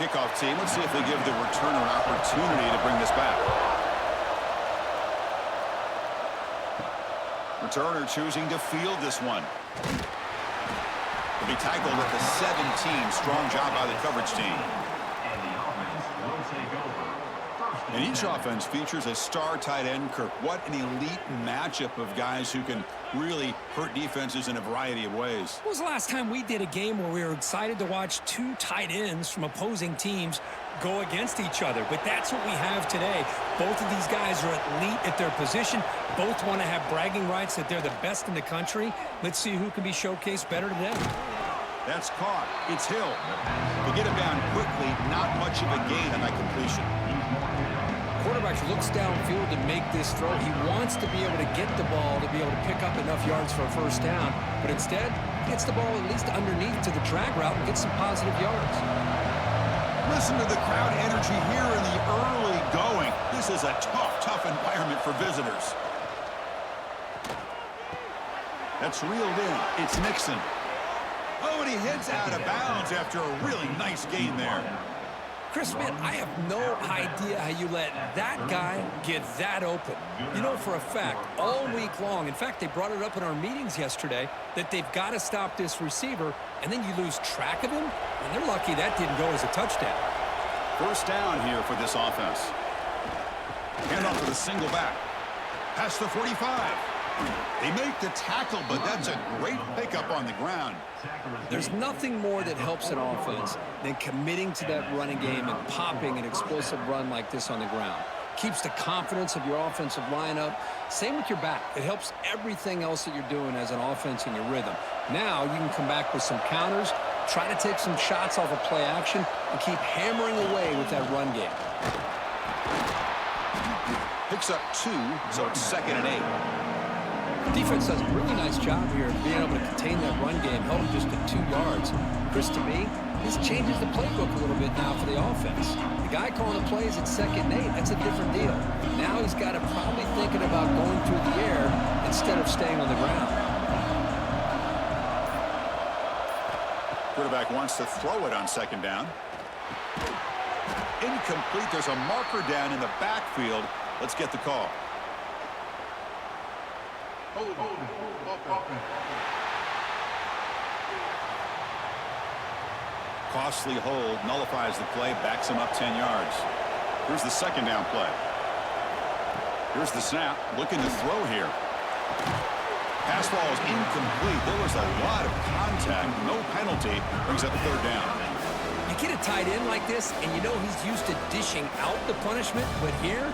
kickoff team. Let's see if they give the returner an opportunity to bring this back. Returner choosing to field this one. Will be tackled at the 17. Strong job by the coverage team. And each offense features a star tight end, Kirk. What an elite matchup of guys who can really hurt defenses in a variety of ways. When was the last time we did a game where we were excited to watch two tight ends from opposing teams go against each other? But that's what we have today. Both of these guys are elite at their position. Both want to have bragging rights that they're the best in the country. Let's see who can be showcased better today. That's caught. It's Hill. To get him down quickly, not much of a gain on that completion. Quarterback looks downfield to make this throw. He wants to be able to get the ball to be able to pick up enough yards for a first down, but instead gets the ball at least underneath to the drag route and gets some positive yards. Listen to the crowd energy here in the early going. This is a tough environment for visitors. That's reeled in. It's Nixon. Oh, and he heads out of bounds after a really nice gain there. Chris, man, I have no idea how you let that guy get that open. You know for a fact, all week long, in fact, they brought it up in our meetings yesterday, that they've got to stop this receiver, and then you lose track of him, and they're lucky that didn't go as a touchdown. First down here for this offense. Hand off to the single back. Past the 45. They make the tackle, but that's a great pickup on the ground. There's nothing more that helps an offense than committing to that running game and popping an explosive run like this on the ground. Keeps the confidence of your offensive lineup. Same with your back. It helps everything else that you're doing as an offense in your rhythm. Now you can come back with some counters, try to take some shots off of play action, and keep hammering away with that run game. Picks up 2, so it's 2nd and 8. Defense does a really nice job here of being able to contain that run game, held just at 2 yards. Chris, to me, this changes the playbook a little bit now for the offense. The guy calling the plays at 2nd and 8, that's a different deal. Now he's got to probably thinking about going through the air instead of staying on the ground. Quarterback wants to throw it on 2nd down. Incomplete. There's a marker down in the backfield. Let's get the call. Costly hold, nullifies the play, backs him up 10 yards. Here's the 2nd down play. Here's the snap, looking to throw here. Pass ball is incomplete. There was a lot of contact, no penalty, brings up 3rd down. You get a tight end like this, and you know he's used to dishing out the punishment, but here,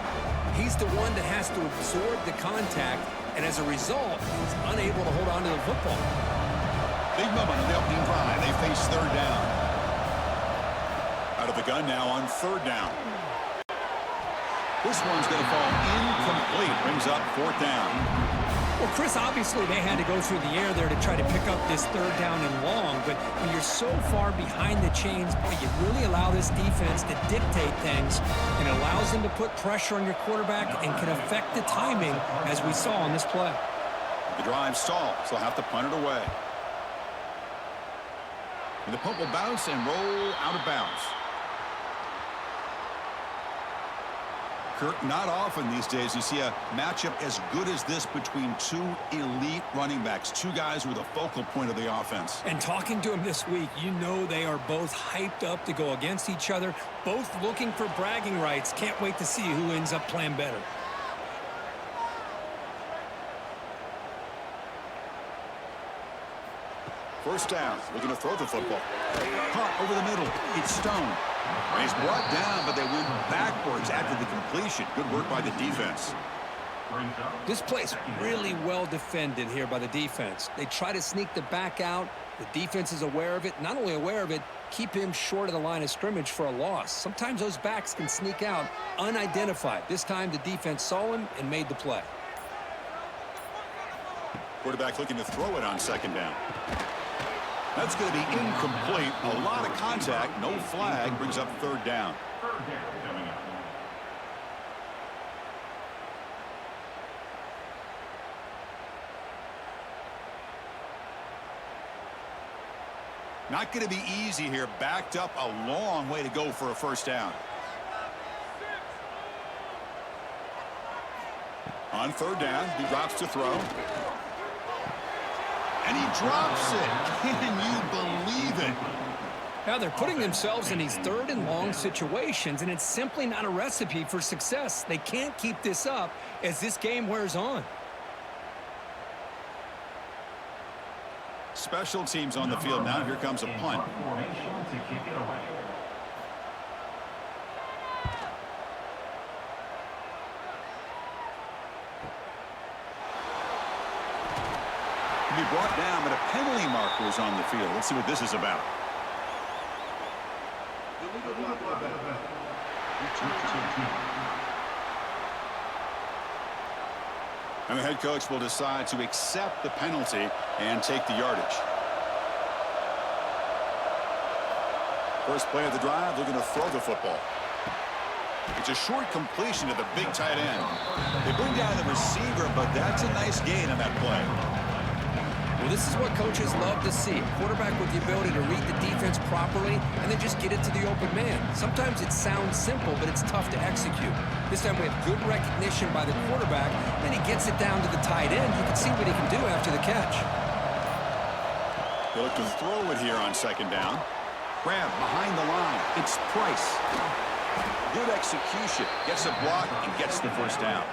he's the one that has to absorb the contact, and as a result, he's unable to hold on to the football. Big moment on the opening drive. They face 3rd down. Out of the gun now on 3rd down. This one's going to fall incomplete. Brings up 4th down. Well, Chris, obviously they had to go through the air there to try to pick up this 3rd down and long, but when you're so far behind the chains, boy, you really allow this defense to dictate things, and it allows them to put pressure on your quarterback and can affect the timing, as we saw on this play. The drive stalls. They'll have to punt it away. And the punt will bounce and roll out of bounds. Kurt, not often these days you see a matchup as good as this between 2 elite running backs, 2 guys who are the focal point of the offense. And talking to them this week, you know they are both hyped up to go against each other, both looking for bragging rights. Can't wait to see who ends up playing better. First down, looking to throw the football. Caught over the middle. It's Stone. He's brought down, but they went backwards after the completion. Good work by the defense. This play's really well defended here by the defense. They try to sneak the back out. The defense is aware of it. Not only aware of it, keep him short of the line of scrimmage for a loss. Sometimes those backs can sneak out unidentified. This time the defense saw him and made the play. Quarterback looking to throw it on 2nd down. That's going to be incomplete. A lot of contact. No flag. Brings up 3rd down. Not going to be easy here. Backed up a long way to go for a first down. On third down, he drops to throw. And he drops it. Can you believe it? Now they're putting themselves in these third and long situations, and it's simply not a recipe for success. They can't keep this up as this game wears on. Special teams on the field now. Here comes a punt. Be brought down, but a penalty marker is on the field. Let's see what this is about. And the head coach will decide to accept the penalty and take the yardage. First play of the drive, they're going to throw the football. It's a short completion to the big tight end. They bring down the receiver, but that's a nice gain on that play. Well, this is what coaches love to see. A quarterback with the ability to read the defense properly and then just get it to the open man. Sometimes it sounds simple, but it's tough to execute. This time we have good recognition by the quarterback. Then he gets it down to the tight end. You can see what he can do after the catch. They look to throw it here on second down. Grab behind the line. It's Price. Good execution. Gets a block and gets the first down.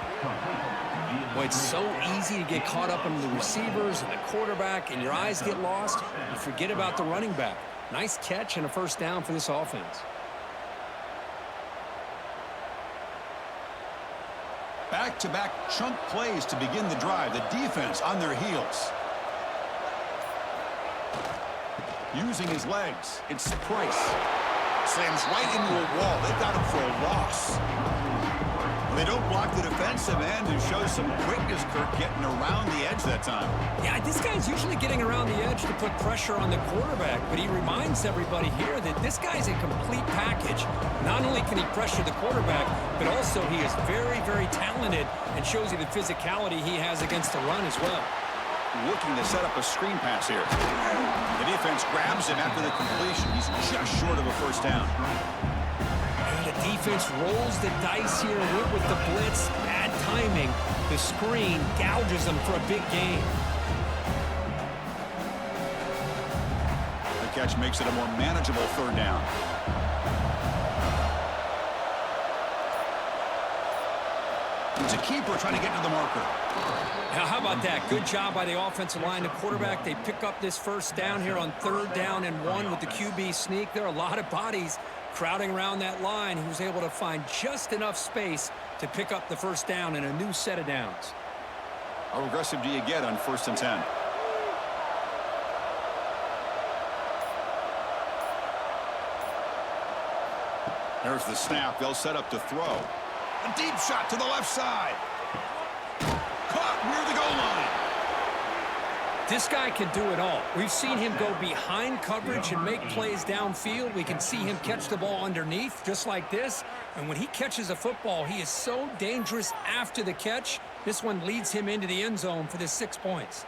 Well, it's so easy to get caught up on the receivers and the quarterback, and your eyes get lost. You forget about the running back. Nice catch and a first down for this offense. Back-to-back chunk plays to begin the drive. The defense on their heels. Using his legs. It's Price. Slams right into a wall. They've got him for a loss. They don't block the defensive end, who shows some quickness, Kirk, getting around the edge that time. Yeah, this guy's usually getting around the edge to put pressure on the quarterback, but he reminds everybody here that this guy's a complete package. Not only can he pressure the quarterback, but also he is very, very talented and shows you the physicality he has against the run as well. Looking to set up a screen pass here. The defense grabs him after the completion. He's just short of a first down. The defense rolls the dice here with the blitz. Bad timing. The screen gouges them for a big gain. The catch makes it a more manageable third down. It's a keeper trying to get to the marker. Now, how about that? Good job by the offensive line. The quarterback, they pick up this first down here on third down and 1 with the QB sneak. There are a lot of bodies crowding around that line. He was able to find just enough space to pick up the first down in a new set of downs. How aggressive do you get on 1st and 10? There's the snap. They'll set up to throw. A deep shot to the left side. Caught near the goal line. This guy can do it all. We've seen him go behind coverage and make plays downfield. We can see him catch the ball underneath, just like this. And when he catches a football, he is so dangerous after the catch. This one leads him into the end zone for the 6 points.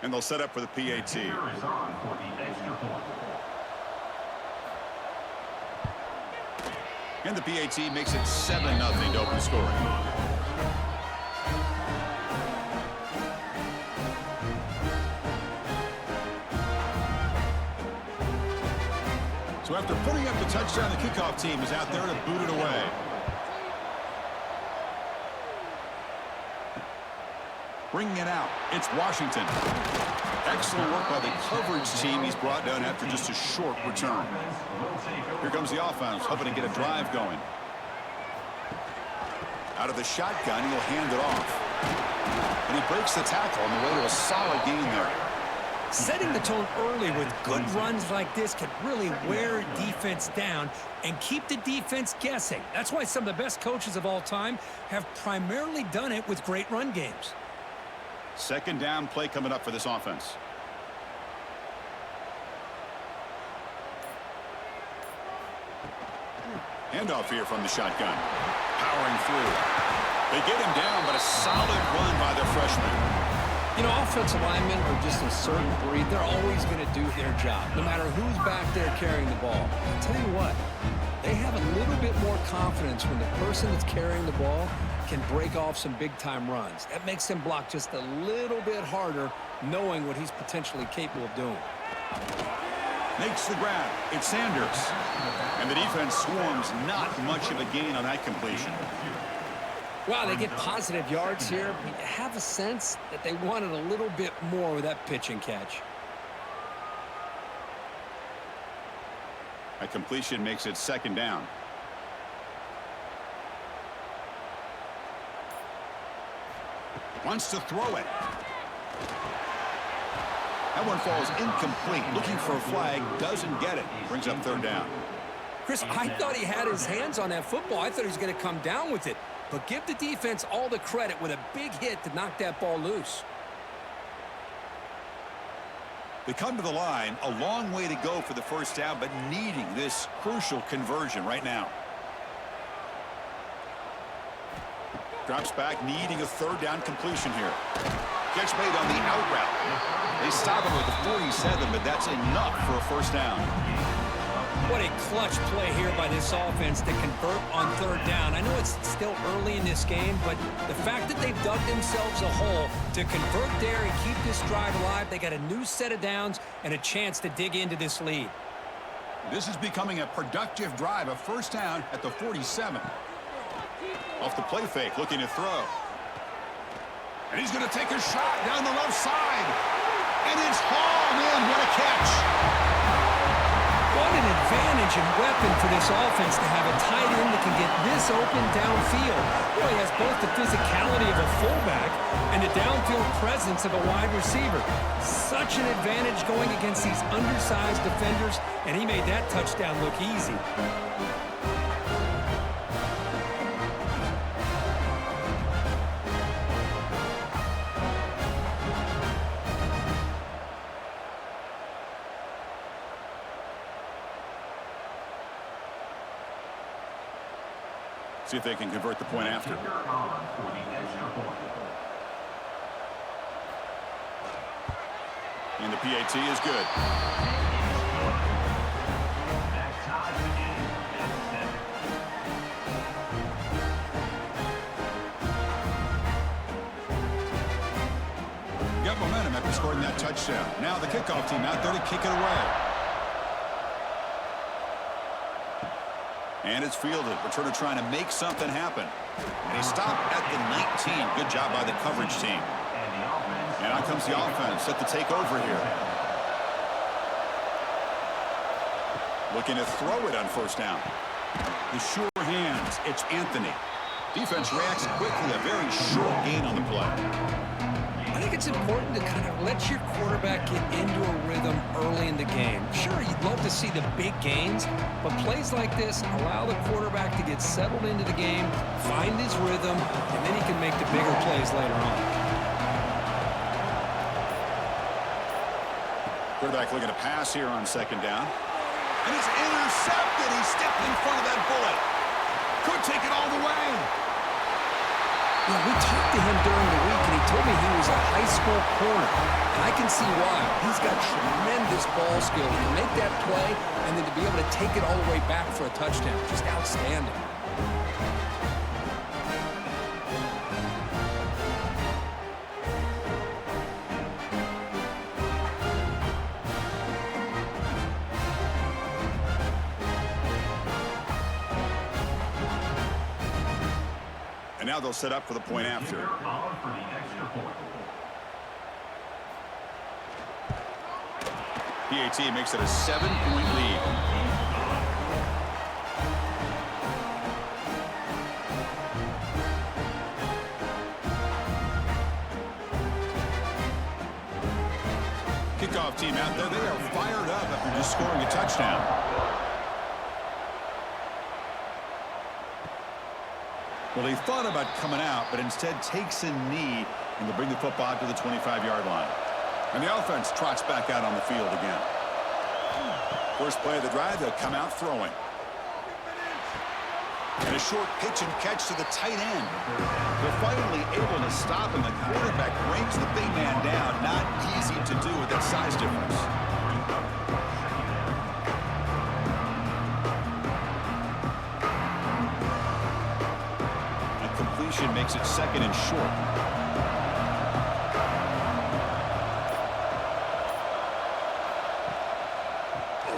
And they'll set up for the PAT. And the PAT makes it 7-0 to open scoring. So after putting up the touchdown, the kickoff team is out there to boot it away. Bringing it out, it's Washington. Excellent work by the coverage team. He's brought down after just a short return. Here comes the offense, hoping to get a drive going. Out of the shotgun, he'll hand it off. And he breaks the tackle on the way to a solid gain there. Setting the tone early with good runs like this can really wear defense down and keep the defense guessing. That's why some of the best coaches of all time have primarily done it with great run games. Second down play coming up for this offense. Handoff here from the shotgun. Powering through. They get him down, but a solid run by their freshman. You know, offensive linemen are just a certain breed. They're always going to do their job, no matter who's back there carrying the ball. I'll tell you what, they have a little bit more confidence when the person that's carrying the ball can break off some big-time runs. That makes them block just a little bit harder, knowing what he's potentially capable of doing. Makes the grab. It's Sanders. And the defense swarms. Not much of a gain on that completion. Wow, they get positive yards here. But you have a sense that they wanted a little bit more with that pitch and catch. A completion makes it second down. Wants to throw it. That one falls incomplete. Looking for a flag. Doesn't get it. Brings up third down. Chris, I thought he had his hands on that football. I thought he was going to come down with it. But give the defense all the credit with a big hit to knock that ball loose. They come to the line. A long way to go for the first down, but needing this crucial conversion right now. Drops back, needing a third down completion here. Catch made on the out route. They stop him with the 47, but that's enough for a first down. What a clutch play here by this offense to convert on third down. I know it's still early in this game, but the fact that they've dug themselves a hole to convert there and keep this drive alive, they got a new set of downs and a chance to dig into this lead. This is becoming a productive drive, a first down at the 47. Off the play fake, looking to throw. And he's going to take a shot down the left side. And it's hauled in. What a catch. What an advantage and weapon for this offense to have a tight end that can get this open downfield. Well, he has both the physicality of a fullback and the downfield presence of a wide receiver. Such an advantage going against these undersized defenders, and he made that touchdown look easy. See if they can convert the point after. And the PAT is good. Got momentum after scoring that touchdown. Now the kickoff team out there to kick it away. And it's fielded. Returner trying to make something happen. And he stopped at the 19. Good job by the coverage team. And out comes the offense set to take over here. Looking to throw it on first down. The sure hands. It's Anthony. Defense reacts quickly. A very short gain on the play. I think it's important to kind of let your quarterback get into a rhythm early in the game. Sure, you'd love to see the big gains, but plays like this allow the quarterback to get settled into the game, find his rhythm, and then he can make the bigger plays later on. Quarterback looking to pass here on second down. And it's intercepted. He stepped in front of that bullet. Could take it all the way. Yeah, we talked to him during the week, and he told me he was a high school corner. And I can see why. He's got tremendous ball skills. To make that play and then to be able to take it all the way back for a touchdown. Just outstanding. And now they'll set up for the point after. PAT makes it a 7-point lead. kickoff team out there. They are fired up after just scoring a touchdown. Well, he thought about coming out, but instead takes a knee and will bring the football to the 25-yard line. And the offense trots back out on the field again. First play of the drive, they'll come out throwing. And a short pitch and catch to the tight end. They're finally able to stop him. The quarterback brings the big man down. Not easy to do with that size difference. A completion makes it second and short.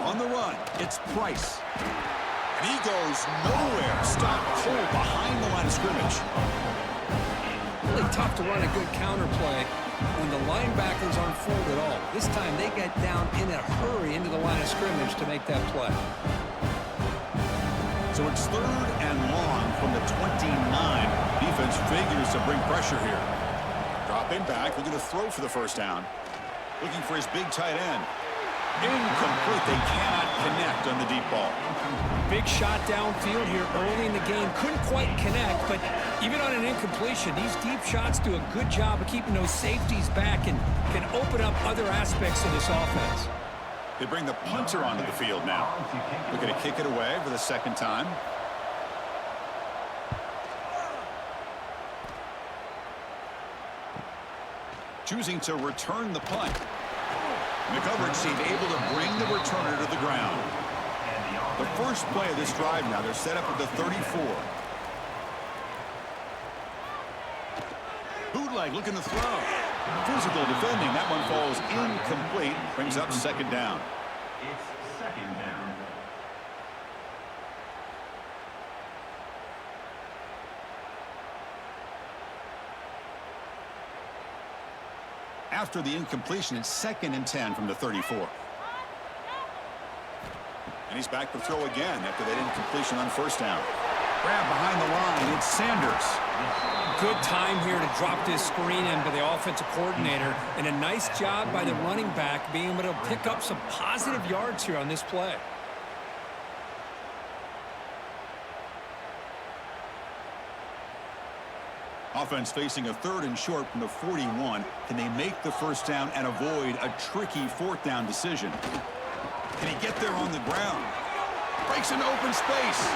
On the run, it's Price. And he goes nowhere. Stopped cold behind the line of scrimmage. Really tough to run a good counter play when the linebackers aren't fooled at all. This time they get down in a hurry into the line of scrimmage to make that play. So it's third and long from the 29. Defense figures to bring pressure here. Dropping back, looking to throw for the first down. Looking for his big tight end. Incomplete. They cannot connect on the deep ball. Big shot downfield here early in the game. Couldn't quite connect, but even on an incompletion, these deep shots do a good job of keeping those safeties back and can open up other aspects of this offense. They bring the punter onto the field now. Looking to kick it away for the second time. Choosing to return the punt. The coverage team able to bring the returner to the ground. The first play of this drive now, they're set up at the 34. Bootleg looking to throw. Physical defending. That one falls incomplete. Brings up second down. It's second down. After the incompletion, it's second and 10 from the 34. And he's back to throw again after that incompletion on first down. Grab behind the line. It's Sanders. Good time here to drop this screen into the offensive coordinator, and a nice job by the running back being able to pick up some positive yards here on this play. Offense facing a third and short from the 41. Can they make the first down and avoid a tricky fourth down decision? Can he get there on the ground? Breaks into open space.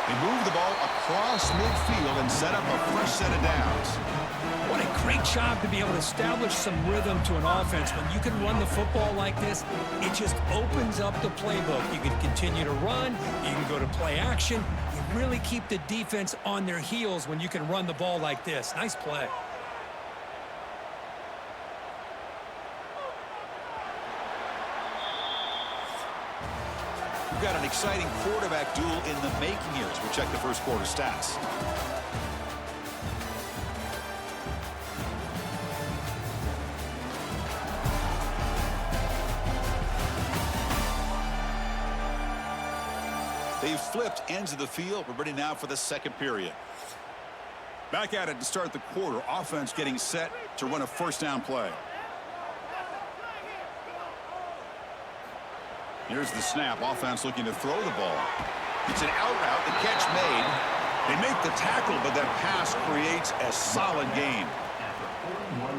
They move the ball across midfield and set up a fresh set of downs. What a great job to be able to establish some rhythm to an offense. When you can run the football like this, it just opens up the playbook. You can continue to run. You can go to play action. You really keep the defense on their heels when you can run the ball like this. Nice play. We've got an exciting quarterback duel in the making here as we check the first quarter stats. They've flipped ends of the field. We're ready now for the second period. Back at it to start the quarter. Offense getting set to run a first down play. Here's the snap. Offense looking to throw the ball. It's an out route. The catch made. They make the tackle, but that pass creates a solid gain.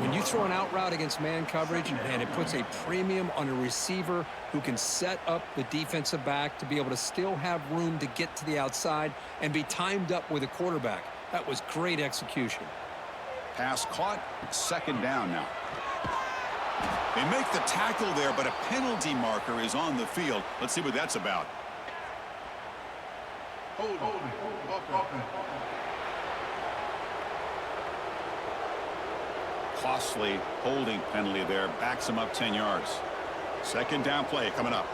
When you throw an out route against man coverage, and it puts a premium on a receiver who can set up the defensive back to be able to still have room to get to the outside and be timed up with a quarterback. That was great execution. Pass caught. Second down now. They make the tackle there, but a penalty marker is on the field. Let's see what that's about. Costly holding penalty there. Backs him up 10 yards. Second down play coming up.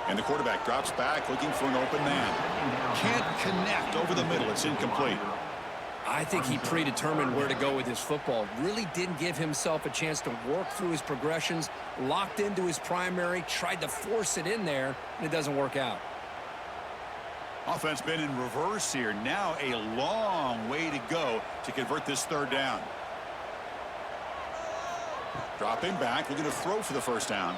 And the quarterback drops back looking for an open man. Can't connect over the middle. It's incomplete. I think he predetermined where to go with his football. Really didn't give himself a chance to work through his progressions. Locked into his primary. Tried to force it in there, and it doesn't work out. Offense been in reverse here. Now a long way to go to convert this third down. Dropping back, looking to throw for the first down.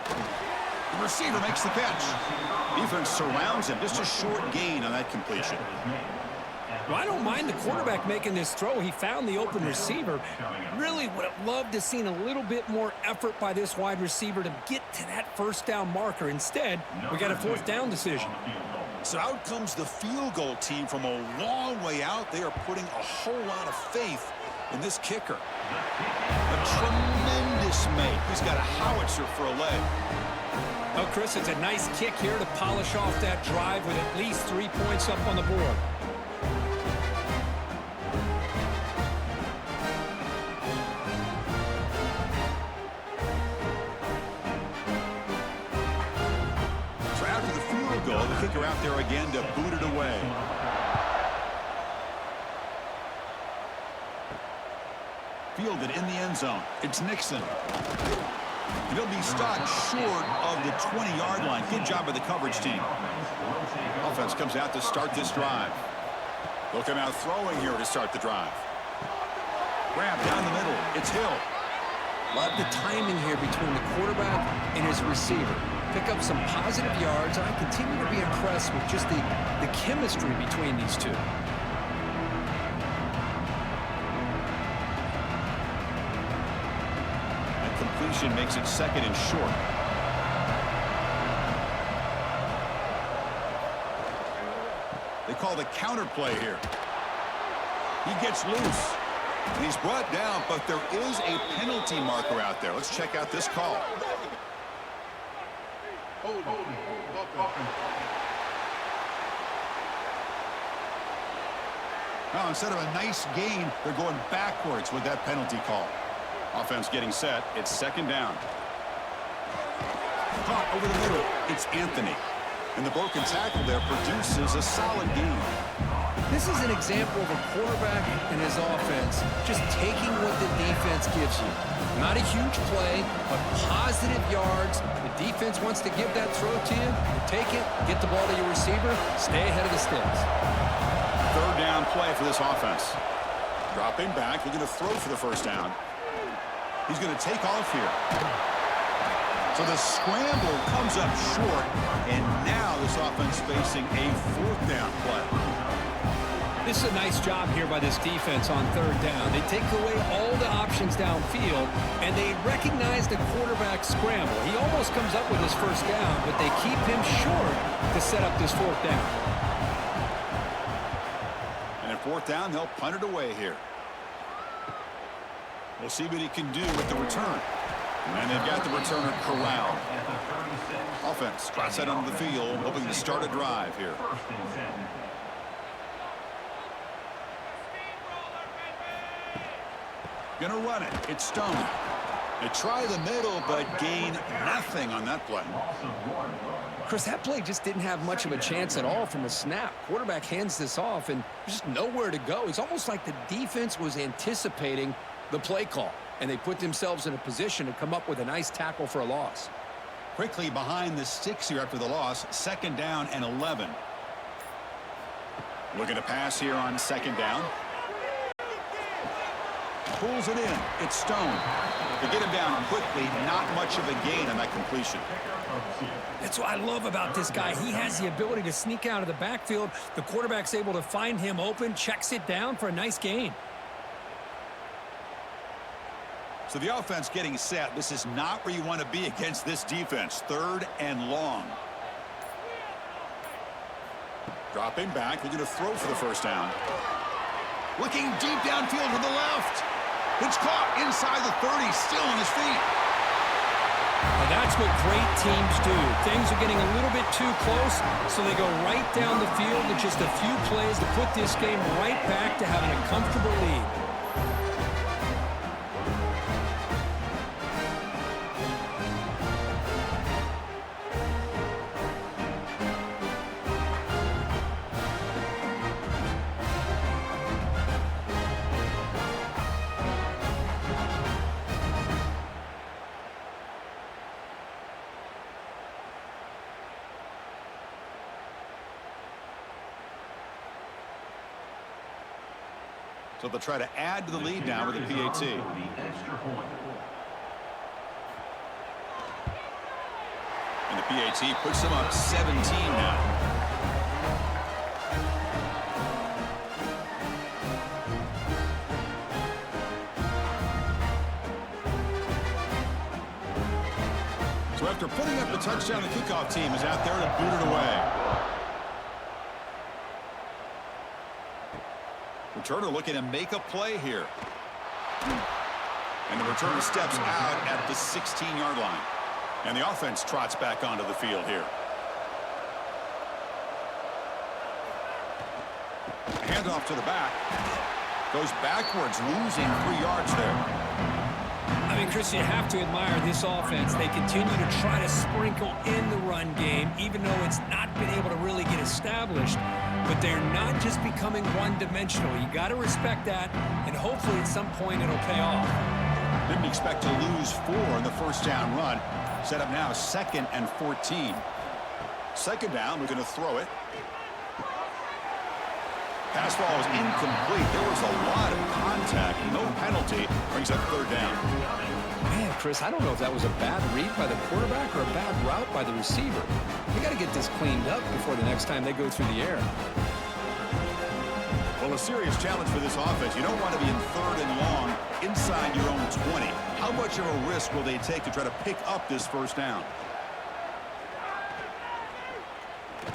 The receiver makes the catch. Defense surrounds him. Just a short gain on that completion. Well, I don't mind the quarterback making this throw. He found the open receiver. Really would have loved to have seen a little bit more effort by this wide receiver to get to that first down marker. Instead, we got a fourth down decision. So out comes the field goal team from a long way out. They are putting a whole lot of faith in this kicker. A tremendous make. He's got a howitzer for a leg. Oh, Chris, it's a nice kick here to polish off that drive with at least 3 points up on the board. So after the field goal, the kicker out there again to boot it away. Fielded in the end zone. It's Nixon. And he'll be stopped short of the 20-yard line. Good job by the coverage team. Offense comes out to start this drive. They'll come out throwing here to start the drive. Grab down the middle. It's Hill. Love the timing here between the quarterback and his receiver. Pick up some positive yards, and I continue to be impressed with just the chemistry between these two. Completion makes it second and short. They call the counter play here. He gets loose. He's brought down, but there is a penalty marker out there. Let's check out this call. Now, instead of a nice gain, they're going backwards with that penalty call. Offense getting set. It's second down. Caught over the middle. It's Anthony. And the broken tackle there produces a solid gain. This is an example of a quarterback and his offense just taking what the defense gives you. Not a huge play, but positive yards. The defense wants to give that throw to you. You take it, get the ball to your receiver, stay ahead of the sticks. Third down play for this offense. Dropping back, looking to throw for the first down. He's going to take off here. So the scramble comes up short, and now this offense facing a fourth down play. This is a nice job here by this defense on third down. They take away all the options downfield, and they recognize the quarterback scramble. He almost comes up with his first down, but they keep him short to set up this fourth down. And at fourth down, they'll punt it away here. We'll see what he can do with the return. And they've got the returner corralled. Offense drops that onto the field, hoping to start a drive here. Gonna run it. It's Stone. They try the middle, but gain nothing on that play. Chris, that play just didn't have much of a chance at all from the snap. Quarterback hands this off, and there's just nowhere to go. It's almost like the defense was anticipating the play call, and they put themselves in a position to come up with a nice tackle for a loss. Quickly behind the sticks here after the loss. Second down and 11. Looking to pass here on second down. Pulls it in. It's Stone. To get him down quickly, not much of a gain on that completion. That's what I love about this guy. He has the ability to sneak out of the backfield. The quarterback's able to find him open, checks it down for a nice gain. So the offense getting set. This is not where you want to be against this defense. Third and long. Dropping back. Looking to throw for the first down. Looking deep downfield to the left. It's caught inside the 30. Still on his feet. Well, that's what great teams do. Things are getting a little bit too close, so they go right down the field with just a few plays to put this game right back to having a comfortable lead. So So they'll try to add to the lead now with a PAT. The extra point. And the PAT puts them up 17 now. So after putting up the touchdown, the kickoff team is out there to boot it away. Returner looking to make a play here. And the returner steps out at the 16-yard line. And the offense trots back onto the field here. Handoff to the back. Goes backwards, losing 3 yards there. I mean, Chris, you have to admire this offense. They continue to try to sprinkle in the run game, even though it's not been able to really get established. But they're not just becoming one-dimensional. You got to respect that, and hopefully at some point it'll pay off. Didn't expect to lose 4 in the first down run. Set up now 2nd and 14. Second down, we're going to throw it. Pass ball is incomplete. There was a lot of contact. No penalty. Brings up 3rd down. Man, Chris, I don't know if that was a bad read by the quarterback or a bad route by the receiver. They got to get this cleaned up before the next time they go through the air. Well, a serious challenge for this offense. You don't want to be in 3rd and long inside your own 20. How much of a risk will they take to try to pick up this first down?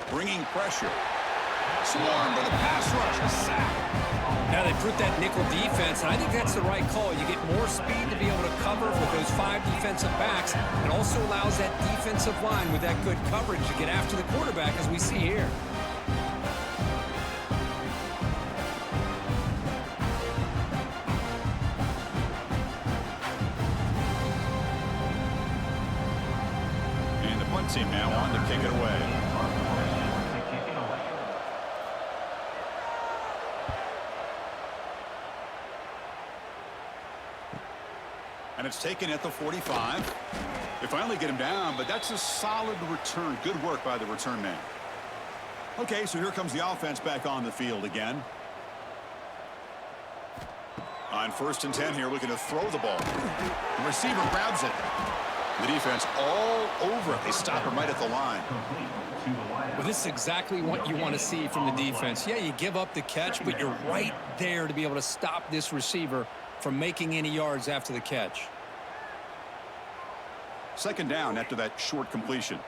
Bringing pressure. Swarmed by the pass rush. A sack. Now they put that nickel defense, and I think that's the right call. You get more speed to be able to cover with those 5 defensive backs. It also allows that defensive line with that good coverage to get after the quarterback, as we see here. And the punt team now on to kick it away. And it's taken at the 45. They finally get him down, but that's a solid return. Good work by the return man. Okay, so here comes the offense back on the field again. On 1st and 10 here, looking to throw the ball. The receiver grabs it. The defense all over it. They stop him right at the line. Well, this is exactly what you want to see from the defense. Yeah, you give up the catch, but you're right there to be able to stop this receiver from making any yards after the catch. 2nd down after that short completion.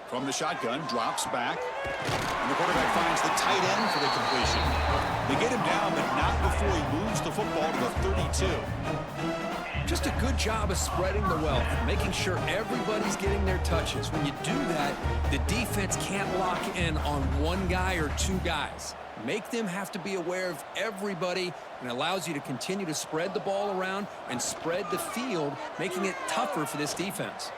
From the shotgun, drops back. And the quarterback finds the tight end for the completion. They get him down, but not before he moves the football to the 32. Just a good job of spreading the wealth, making sure everybody's getting their touches. When you do that, the defense can't lock in on one guy or 2 guys. Make them have to be aware of everybody, and allows you to continue to spread the ball around and spread the field, making it tougher for this defense.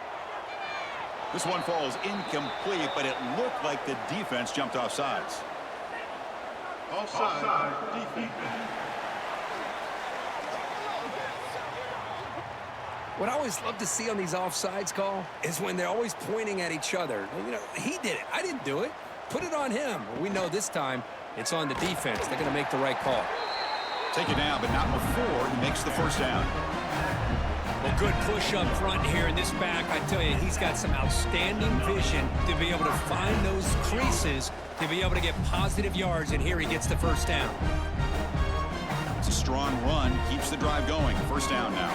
This one falls incomplete, but it looked like the defense jumped off sides. Offside defense. What I always love to see on these offsides call is when they're always pointing at each other. You know, he did it. I didn't do it. Put it on him. Well, we know this time it's on the defense. They're going to make the right call. Take it down, but not before he makes the first down. Well, good push up front here in this back. I tell you, he's got some outstanding vision to be able to find those creases, to be able to get positive yards, and here he gets the first down. It's a strong run. Keeps the drive going. First down now.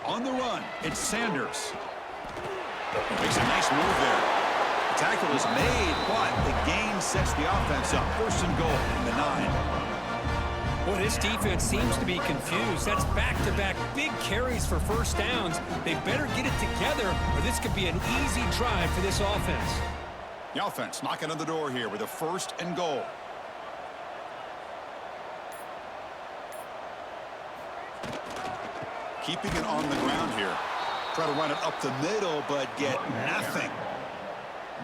On the run, it's Sanders. Makes a nice move there. The tackle is made, but the gain sets the offense up. 1st and goal in the 9. Well, this defense seems to be confused. That's back-to-back big carries for first downs. They better get it together, or this could be an easy drive for this offense. The offense knocking on the door here with a 1st and goal. Keeping it on the ground here. Try to run it up the middle, but get nothing.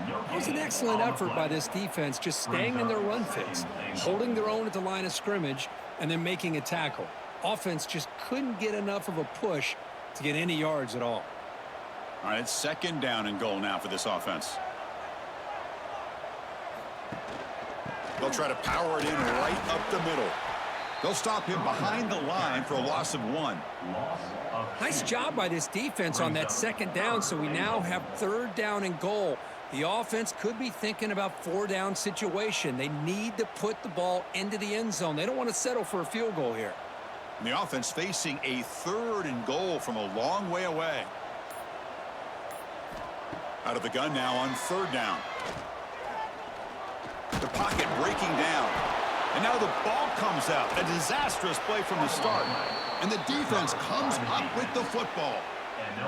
It was an excellent effort by this defense, just staying in their run fits, holding their own at the line of scrimmage, and then making a tackle. Offense just couldn't get enough of a push to get any yards at all. All right, it's second down and goal now for this offense. They'll try to power it in right up the middle. They'll stop him behind the line for a loss of 1. Nice job by this defense on that second down, so we now have third down and goal. The offense could be thinking about 4-down situation. They need to put the ball into the end zone. They don't want to settle for a field goal here. And the offense facing a third and goal from a long way away. Out of the gun now on third down. The pocket breaking down. And now the ball comes out. A disastrous play from the start. And the defense comes up with the football.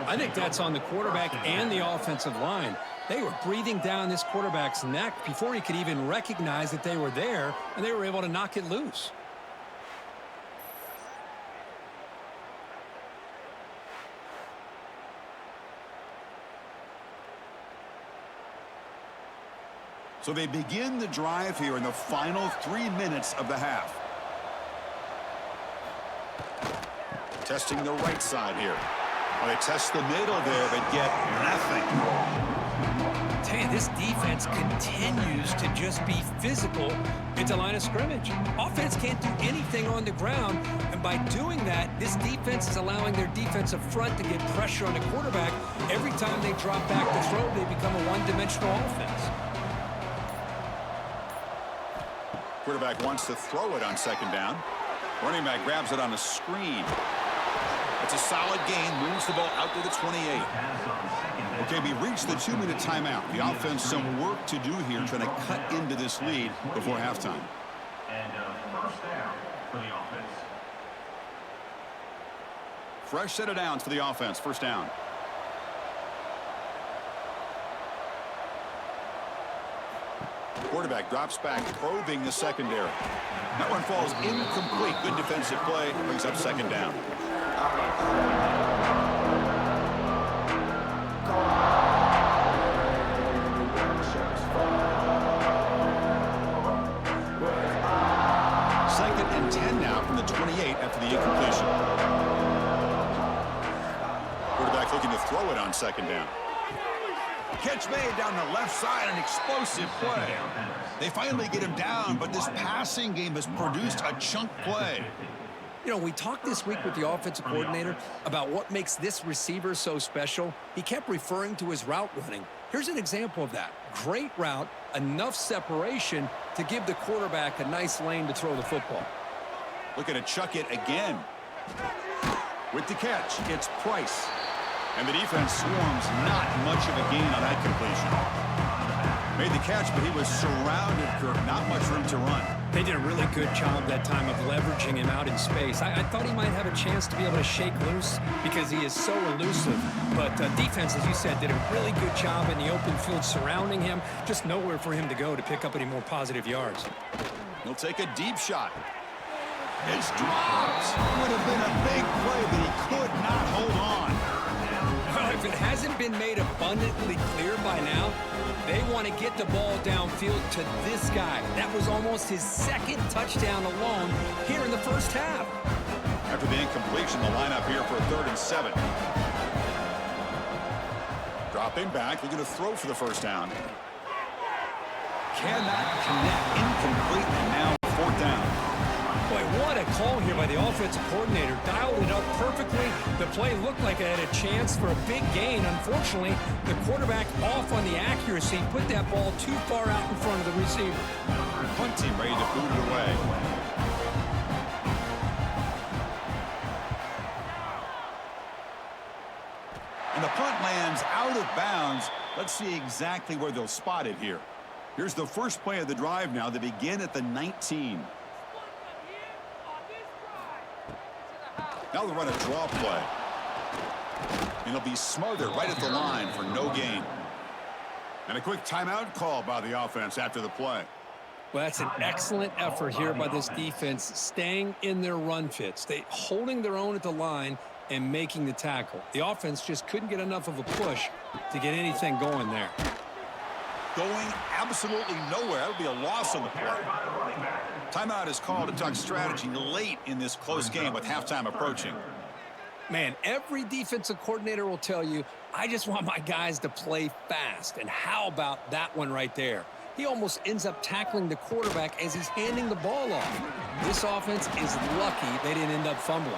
I think that's on the quarterback and the offensive line. They were breathing down this quarterback's neck before he could even recognize that they were there, and they were able to knock it loose. So they begin the drive here in the final 3 minutes of the half. Testing the right side here. Well, they test the middle there, but get nothing. Tell you, this defense continues to just be physical at the line of scrimmage. Offense can't do anything on the ground, and by doing that, this defense is allowing their defensive front to get pressure on the quarterback. Every time they drop back to throw, they become a one-dimensional offense. Quarterback wants to throw it on second down. Running back grabs it on a screen. It's a solid gain, moves the ball out to the 28. Okay, we reached the 2-minute timeout. The offense some work to do here, trying to cut into this lead before halftime. And first down for the offense. Fresh set of downs for the offense. First down. Quarterback drops back, probing the secondary. That one falls incomplete. Good defensive play. Brings up second down. Second and 10 now from the 28 after the incompletion. Quarterback looking to throw it on second down. Catch made down the left side, an explosive play. They finally get him down, but this passing game has produced a chunk play. You know, we talked this week with the offensive coordinator about what makes this receiver so special. He kept referring to his route running. Here's an example of that. Great route, enough separation to give the quarterback a nice lane to throw the football. Looking to chuck it again. With the catch, it's Price. And the defense swarms, not much of a gain on that completion. Made the catch, but he was surrounded, Kirk. Not much room to run. They did a really good job that time of leveraging him out in space. I thought he might have a chance to be able to shake loose because he is so elusive. But defense, as you said, did a really good job in the open field surrounding him. Just nowhere for him to go to pick up any more positive yards. He'll take a deep shot. It's dropped. Would have been a big play, but he could not hold on. Well, if it hasn't been made abundantly clear by now, they want to get the ball downfield to this guy. That was almost his second touchdown alone here in the first half. After the incompletion, the lineup here for a 3rd and 7. Dropping back, looking to throw for the first down. Cannot connect, incomplete, and now 4th down. Boy, what a call here by the offensive coordinator. Dialed it up perfectly. The play looked like it had a chance for a big gain. Unfortunately, the quarterback off on the accuracy, put that ball too far out in front of the receiver. Punt team ready to boot it away. And the punt lands out of bounds. Let's see exactly where they'll spot it here. Here's the first play of the drive now. They begin at the 19. Now they'll run a draw play. And it'll be smothered right at the line for no gain. And a quick timeout call by the offense after the play. Well, that's an excellent effort here by this defense, staying in their run fits. They holding their own at the line and making the tackle. The offense just couldn't get enough of a push to get anything going there. Going absolutely nowhere. That would be a loss on the play. Timeout is called to talk strategy late in this close game with halftime approaching. Man, every defensive coordinator will tell you, I just want my guys to play fast. And how about that one right there? He almost ends up tackling the quarterback as he's handing the ball off. This offense is lucky they didn't end up fumbling.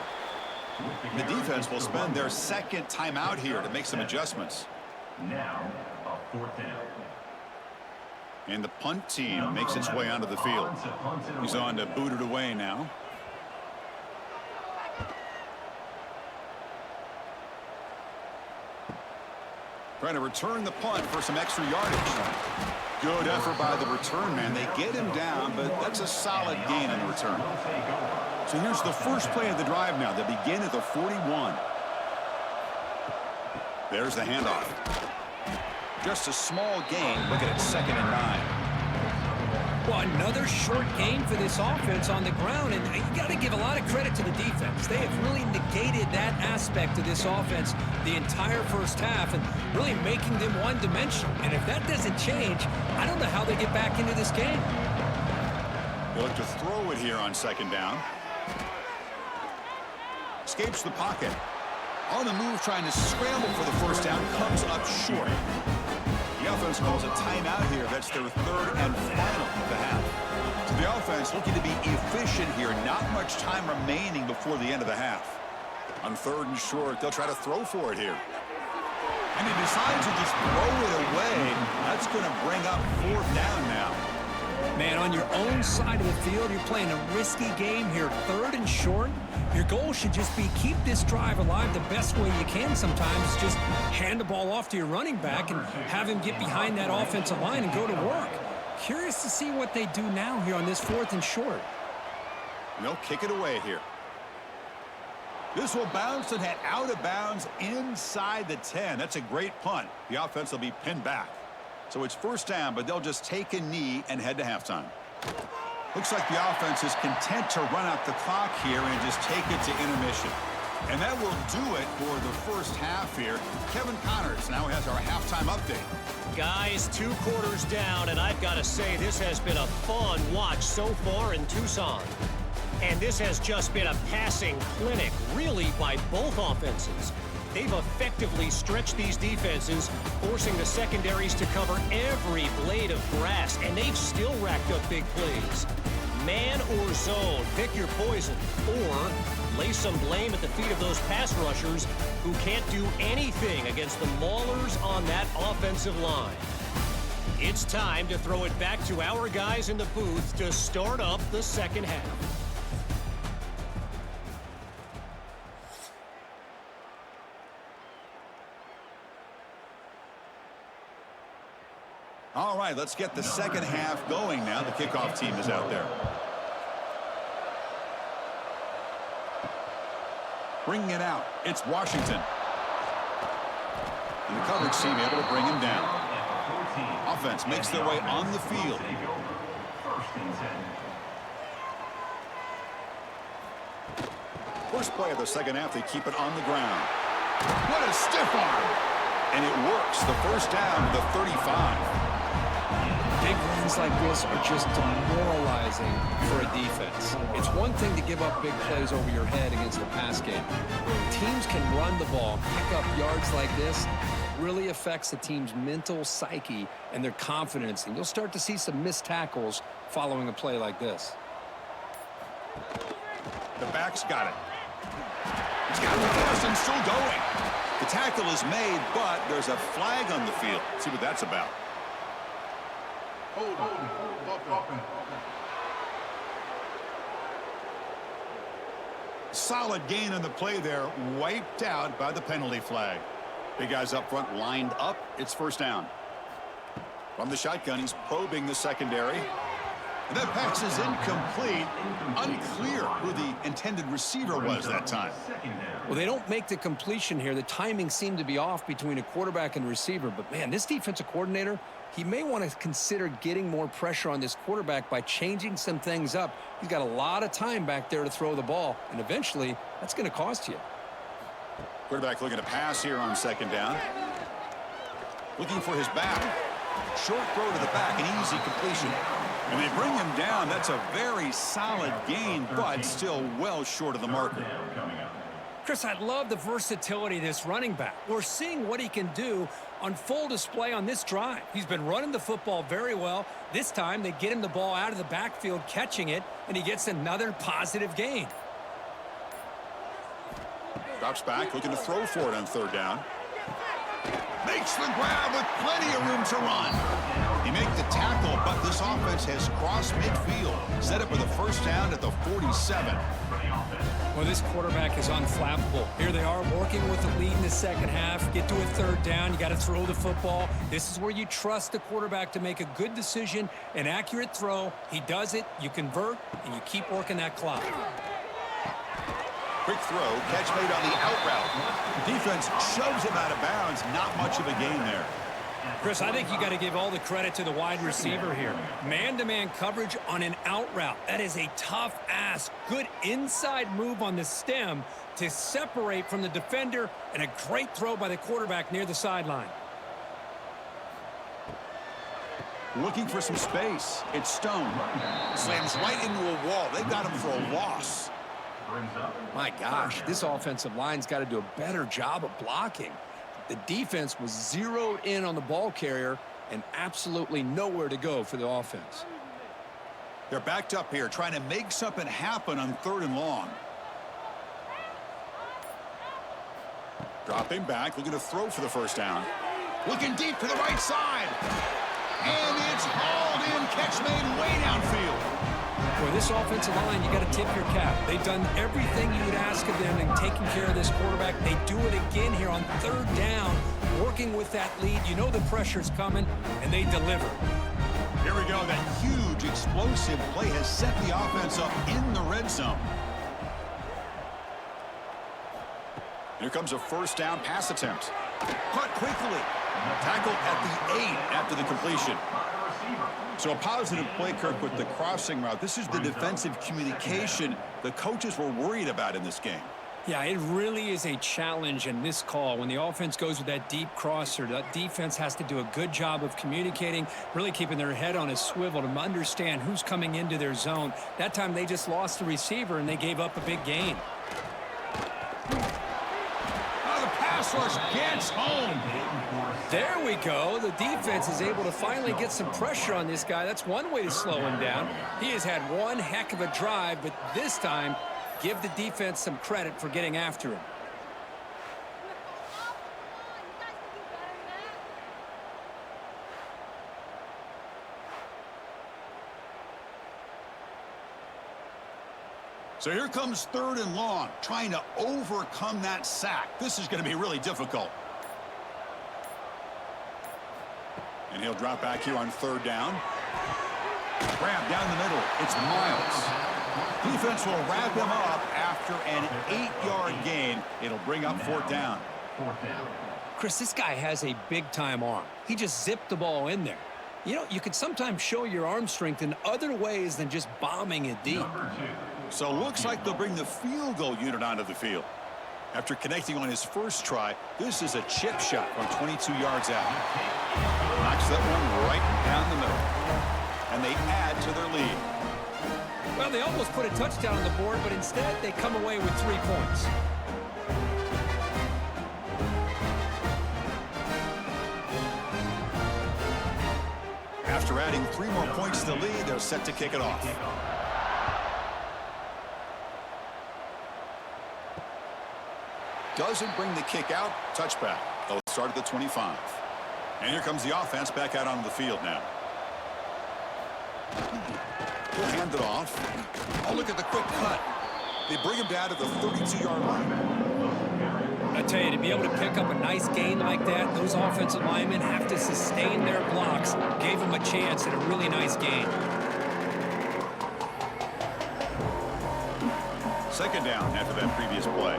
The defense will spend their second timeout here to make some adjustments. Now, a 4th down. And the punt team makes its way onto the field. He's on to boot it away now. Trying to return the punt for some extra yardage. Good effort by the return man. They get him down, but that's a solid gain in the return. So here's the first play of the drive now. They begin at the 41. There's the handoff. Just a small gain. Looking at 2nd and 9. Well, another short game for this offense on the ground, and you got to give a lot of credit to the defense. They have really negated that aspect of this offense the entire first half and really making them one-dimensional. And if that doesn't change, I don't know how they get back into this game. They look to throw it here on 2nd down. Escapes the pocket. On the move, trying to scramble for the first down, comes up short. The offense calls a timeout here. That's their 3rd and final of the half. So the offense looking to be efficient here. Not much time remaining before the end of the half. On 3rd and short, they'll try to throw for it here. And he decides to just throw it away. That's going to bring up 4th down now. Man, on your own side of the field, you're playing a risky game here. 3rd and short. Your goal should just be keep this drive alive the best way you can sometimes. Just hand the ball off to your running back and have him get behind that offensive line and go to work. Curious to see what they do now here on this 4th and short. They'll kick it away here. This will bounce and head out of bounds inside the 10. That's a great punt. The offense will be pinned back. So it's 1st down, but they'll just take a knee and head to halftime. Looks like the offense is content to run out the clock here and just take it to intermission. And that will do it for the first half here. Kevin Connors now has our halftime update. Guys, 2 quarters down, and I've got to say this has been a fun watch so far in Tucson. And this has just been a passing clinic, really, by both offenses. They've effectively stretched these defenses, forcing the secondaries to cover every blade of grass, and they've still racked up big plays. Man or zone, pick your poison, or lay some blame at the feet of those pass rushers who can't do anything against the Maulers on that offensive line. It's time to throw it back to our guys in the booth to start up the second half. All right, let's get the second half going now. The kickoff team is out there. Bringing it out, it's Washington. And the coverage team able to bring him down. Offense makes their way on the field. First play of the second half, they keep it on the ground. What a stiff arm! And it works. The first down to the 35. Big runs like this are just demoralizing for a defense. It's one thing to give up big plays over your head against the pass game. When teams can run the ball, pick up yards like this, really affects the team's mental psyche and their confidence. And you'll start to see some missed tackles following a play like this. The back's got it. He's got the pass and still going. The tackle is made, but there's a flag on the field. Let's see what that's about. Solid gain on the play there, wiped out by the penalty flag. Big guys up front lined up. It's first down. From the shotgun, he's probing the secondary. And that pass is incomplete. Unclear who the intended receiver was that time. Well, they don't make the completion here. The timing seemed to be off between a quarterback and receiver. But, man, this defensive coordinator, he may want to consider getting more pressure on this quarterback by changing some things up. He's got a lot of time back there to throw the ball, and eventually that's going to cost you. Quarterback looking to pass here on second down. Looking for his back. Short throw to the back, an easy completion. And they bring him down. That's a very solid gain, but still well short of the marker. Chris, I love the versatility of this running back. We're seeing what he can do on full display on this drive. He's been running the football very well. This time, they get him the ball out of the backfield, catching it, and he gets another positive gain. Drops back, looking to throw for it on third down. Makes the grab with plenty of room to run. He made the tackle, but this offense has crossed midfield. Set up with a first down at the 47. Well, this quarterback is unflappable. Here they are working with the lead in the second half. Get to a third down. You got to throw the football. This is where you trust the quarterback to make a good decision, an accurate throw. He does it, you convert, and you keep working that clock. Quick throw, catch made on the out route. Defense shoves him out of bounds. Not much of a gain there. Chris, I think you got to give all the credit to the wide receiver here. Man-to-man coverage on an out route. That is a tough ask. Good inside move on the stem to separate from the defender, and a great throw by the quarterback near the sideline. Looking for some space. It's Stone. Slams right into a wall. They got him for a loss. My gosh, this offensive line's got to do a better job of blocking. The defense was zeroed in on the ball carrier and absolutely nowhere to go for the offense. They're backed up here, trying to make something happen on third and long. Dropping back, looking to throw for the first down. Looking deep to the right side. And it's hauled in. Catch made way downfield. For this offensive line, you got to tip your cap. They've done everything you would ask of them in taking care of this quarterback. They do it again here on third down, working with that lead. You know the pressure's coming, and they deliver. Here we go. That huge explosive play has set the offense up in the red zone. Here comes a first down pass attempt. Caught quickly. Tackled at the 8 after the completion. So a positive play, Kirk, with the crossing route. This is the defensive communication the coaches were worried about in this game. Yeah, it really is a challenge in this call. When the offense goes with that deep crosser, that defense has to do a good job of communicating, really keeping their head on a swivel to understand who's coming into their zone. That time they just lost the receiver and they gave up a big gain. Pass rush gets home. There we go. The defense is able to finally get some pressure on this guy. That's one way to slow him down. He has had one heck of a drive, but this time, give the defense some credit for getting after him. So here comes third and long, trying to overcome that sack. This is going to be really difficult. And he'll drop back here on third down. Grab down the middle. It's Miles. Defense will wrap him up after an 8-yard gain. It'll bring up fourth down. Chris, this guy has a big-time arm. He just zipped the ball in there. You know, you could sometimes show your arm strength in other ways than just bombing it deep. So looks like they'll bring the field goal unit onto the field. After connecting on his first try, this is a chip shot from 22 yards out. Knocks that one right down the middle. And they add to their lead. Well, they almost put a touchdown on the board, but instead they come away with 3 points. After adding 3 more points to the lead, they're set to kick it off. Doesn't bring the kick out. Touchback. They'll start at the 25. And here comes the offense back out onto the field now. He'll hand it off. Oh, look at the quick cut. They bring him down to the 32-yard line. I tell you, to be able to pick up a nice gain like that, those offensive linemen have to sustain their blocks. Gave him a chance at a really nice gain. Second down after that previous play.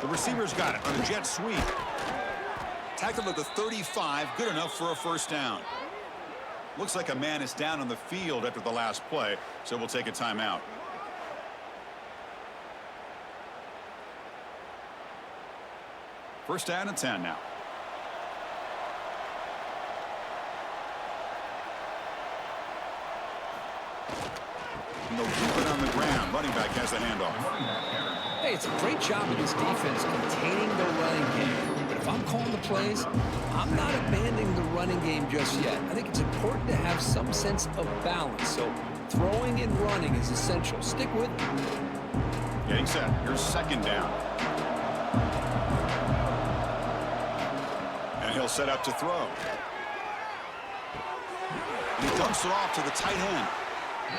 The receiver's got it on a jet sweep. Tackled at the 35, good enough for a first down. Looks like a man is down on the field after the last play, so we'll take a timeout. First down and 10 now. running back has the handoff. Hey, it's a great job of this defense containing the running game. But if I'm calling the plays, I'm not abandoning the running game just yet. I think it's important to have some sense of balance. So throwing and running is essential. Stick with me. Getting set. Here's second down. And he'll set up to throw. And he dumps it off to the tight end.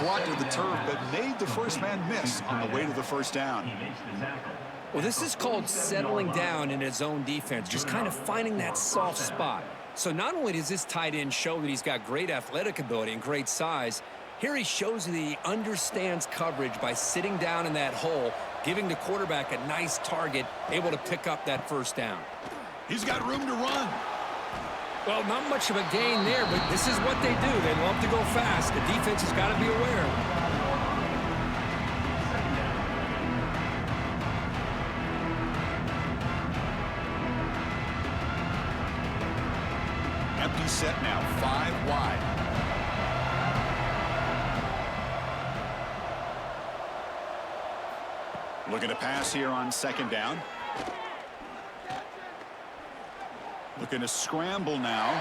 Brought to the turf, but made the first man miss on the way to the first down. Well, this is called settling down in his own defense, just kind of finding that soft spot. So not only does this tight end show that he's got great athletic ability and great size, here he shows that he understands coverage by sitting down in that hole, giving the quarterback a nice target, able to pick up that first down. He's got room to run. Well, not much of a gain there, but this is what they do. They love to go fast. The defense has got to be aware. Empty set now, 5 wide. Looking to pass here on second down. Looking to scramble now.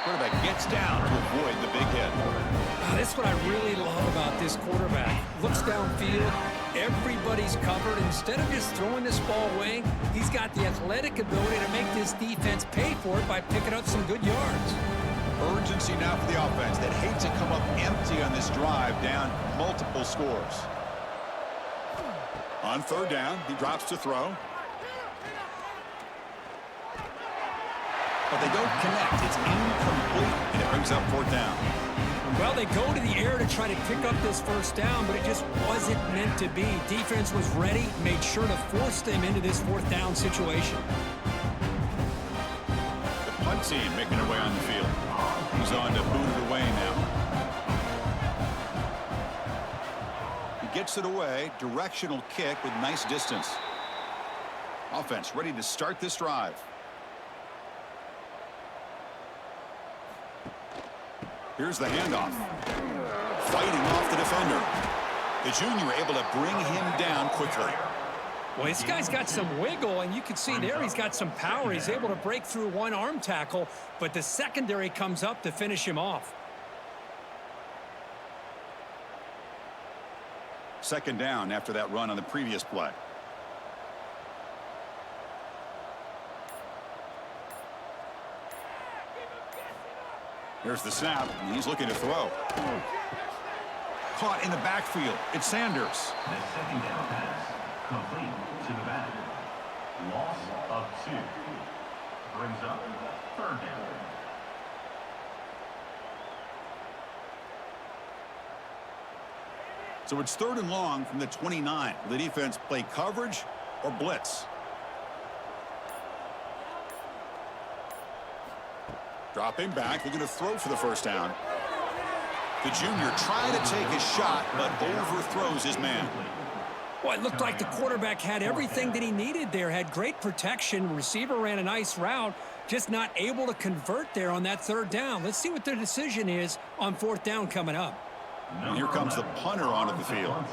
Quarterback gets down to avoid the big hit. That's what I really love about this quarterback. Looks downfield. Everybody's covered. Instead of just throwing this ball away, he's got the athletic ability to make this defense pay for it by picking up some good yards. Urgency now for the offense that hates to come up empty on this drive, down multiple scores. On third down, he drops to throw. But they don't connect. It's incomplete, and it brings up fourth down. Well, they go to the air to try to pick up this first down, but it just wasn't meant to be. Defense was ready, made sure to force them into this fourth down situation. The punt team making their way on the field. He's on to boot it away now. He gets it away. Directional kick with nice distance. Offense ready to start this drive. Here's the handoff. Fighting off the defender. The junior able to bring him down quickly. Well, this guy's got some wiggle, and you can see there he's got some power. He's able to break through one arm tackle, but the secondary comes up to finish him off. Second down after that run on the previous play. Here's the snap, and he's looking to throw. Caught in the backfield. It's Sanders. The second down pass complete to the back. Loss of 2. Brings up third down. So it's third and long from the 29. Will the defense play coverage or blitz? Dropping back, looking to throw for the first down. The junior trying to take a shot, but overthrows his man. Well, it looked like the quarterback had everything that he needed there. Had great protection. Receiver ran a nice route, just not able to convert there on that third down. Let's see what their decision is on fourth down coming up. And here comes the punter onto the field.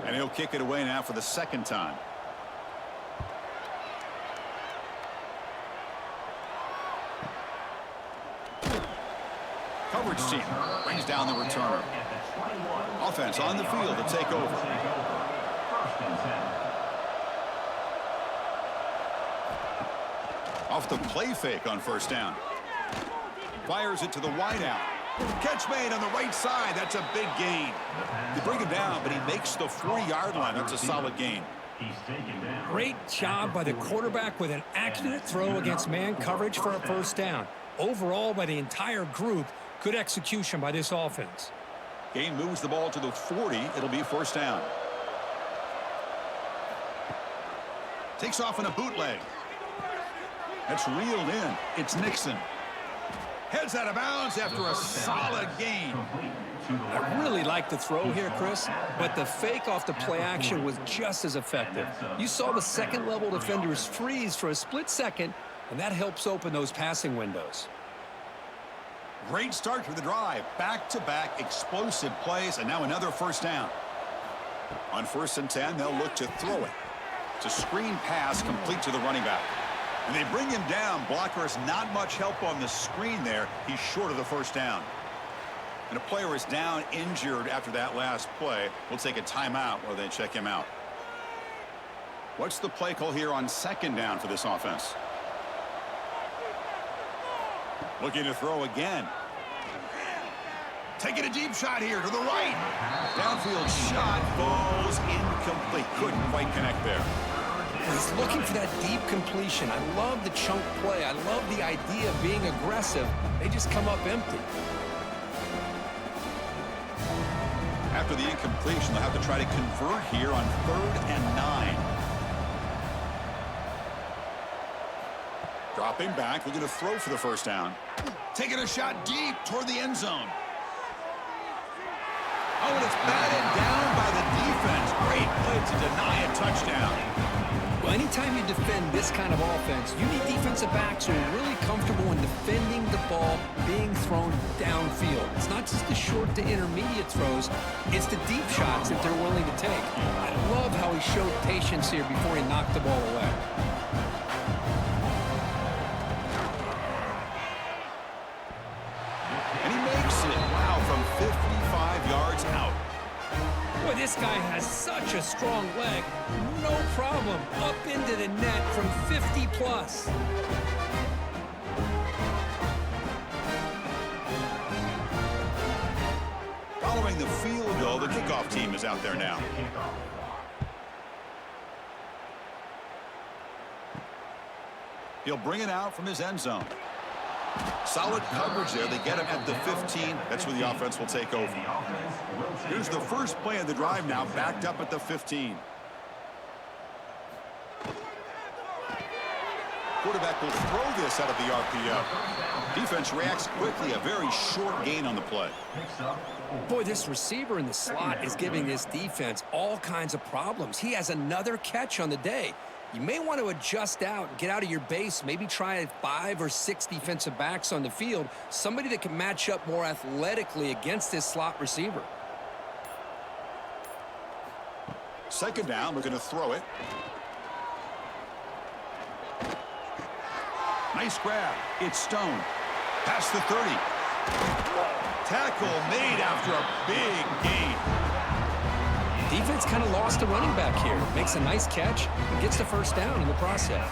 And he'll kick it away now for the second time. Coverage team brings down the returner. Offense on the field to take over. Off the play fake on first down. Fires it to the wideout. Catch made on the right side. That's a big gain. They bring him down, but he makes the 40-yard line. That's a solid gain. Great job by the quarterback with an accurate throw against man coverage for a first down. Overall, by the entire group, good execution by this offense. Gain moves the ball to the 40. It'll be first down. Takes off in a bootleg. That's reeled in. It's Nixon. Heads out of bounds after a solid gain. I really like the throw here, Chris, but the fake off the play action was just as effective. You saw the second-level defenders freeze for a split second, and that helps open those passing windows. Great start to the drive. Back-to-back explosive plays, and now another first down. On 1st and 10, they'll look to throw it. It's a screen pass complete to the running back. And they bring him down. Blockers not much help on the screen there. He's short of the first down. And a player is down injured after that last play. We'll take a timeout while they check him out. What's the play call here on 2nd down for this offense? Looking to throw again. Taking a deep shot here to the right. Downfield shot falls incomplete. Couldn't quite connect there. He's looking for that deep completion. I love the chunk play. I love the idea of being aggressive. They just come up empty. After the incompletion, they'll have to try to convert here on 3rd and 9. Dropping back, looking to throw for the first down. Taking a shot deep toward the end zone. Oh, and it's batted down by the defense. Great play to deny a touchdown. Well, anytime you defend this kind of offense, you need defensive backs who are really comfortable in defending the ball being thrown downfield. It's not just the short to intermediate throws, it's the deep shots that they're willing to take. I love how he showed patience here before he knocked the ball away. And he makes it, wow, from 55 yards out. Boy, this guy has such a strong leg. No problem. Up into the net from 50 plus. Following the field goal, the kickoff team is out there now. He'll bring it out from his end zone. Solid coverage there. They get him at the 15. That's where the offense will take over. Here's the first play of the drive now, backed up at the 15. Quarterback will throw this out of the RPO. Defense reacts quickly. A very short gain on the play. Boy, this receiver in the slot is giving this defense all kinds of problems. He has another catch on the day. You may want to adjust out and get out of your base. Maybe try 5 or 6 defensive backs on the field. Somebody that can match up more athletically against this slot receiver. 2nd down, we're going to throw it. Nice grab. It's Stone. Past the 30. Tackle made after a big gain. Defense kind of lost a running back here. Makes a nice catch and gets the first down in the process.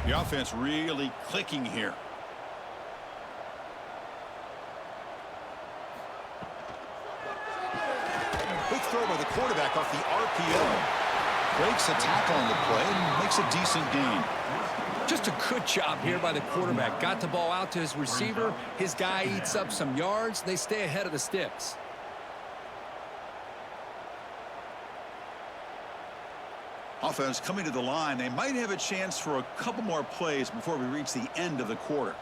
The offense really clicking here. Big throw by the quarterback off the RPO. Breaks a tackle on the play and makes a decent gain. Just a good job here by the quarterback. Got the ball out to his receiver. His guy eats up some yards. They stay ahead of the sticks. Offense coming to the line. They might have a chance for a couple more plays before we reach the end of the quarter.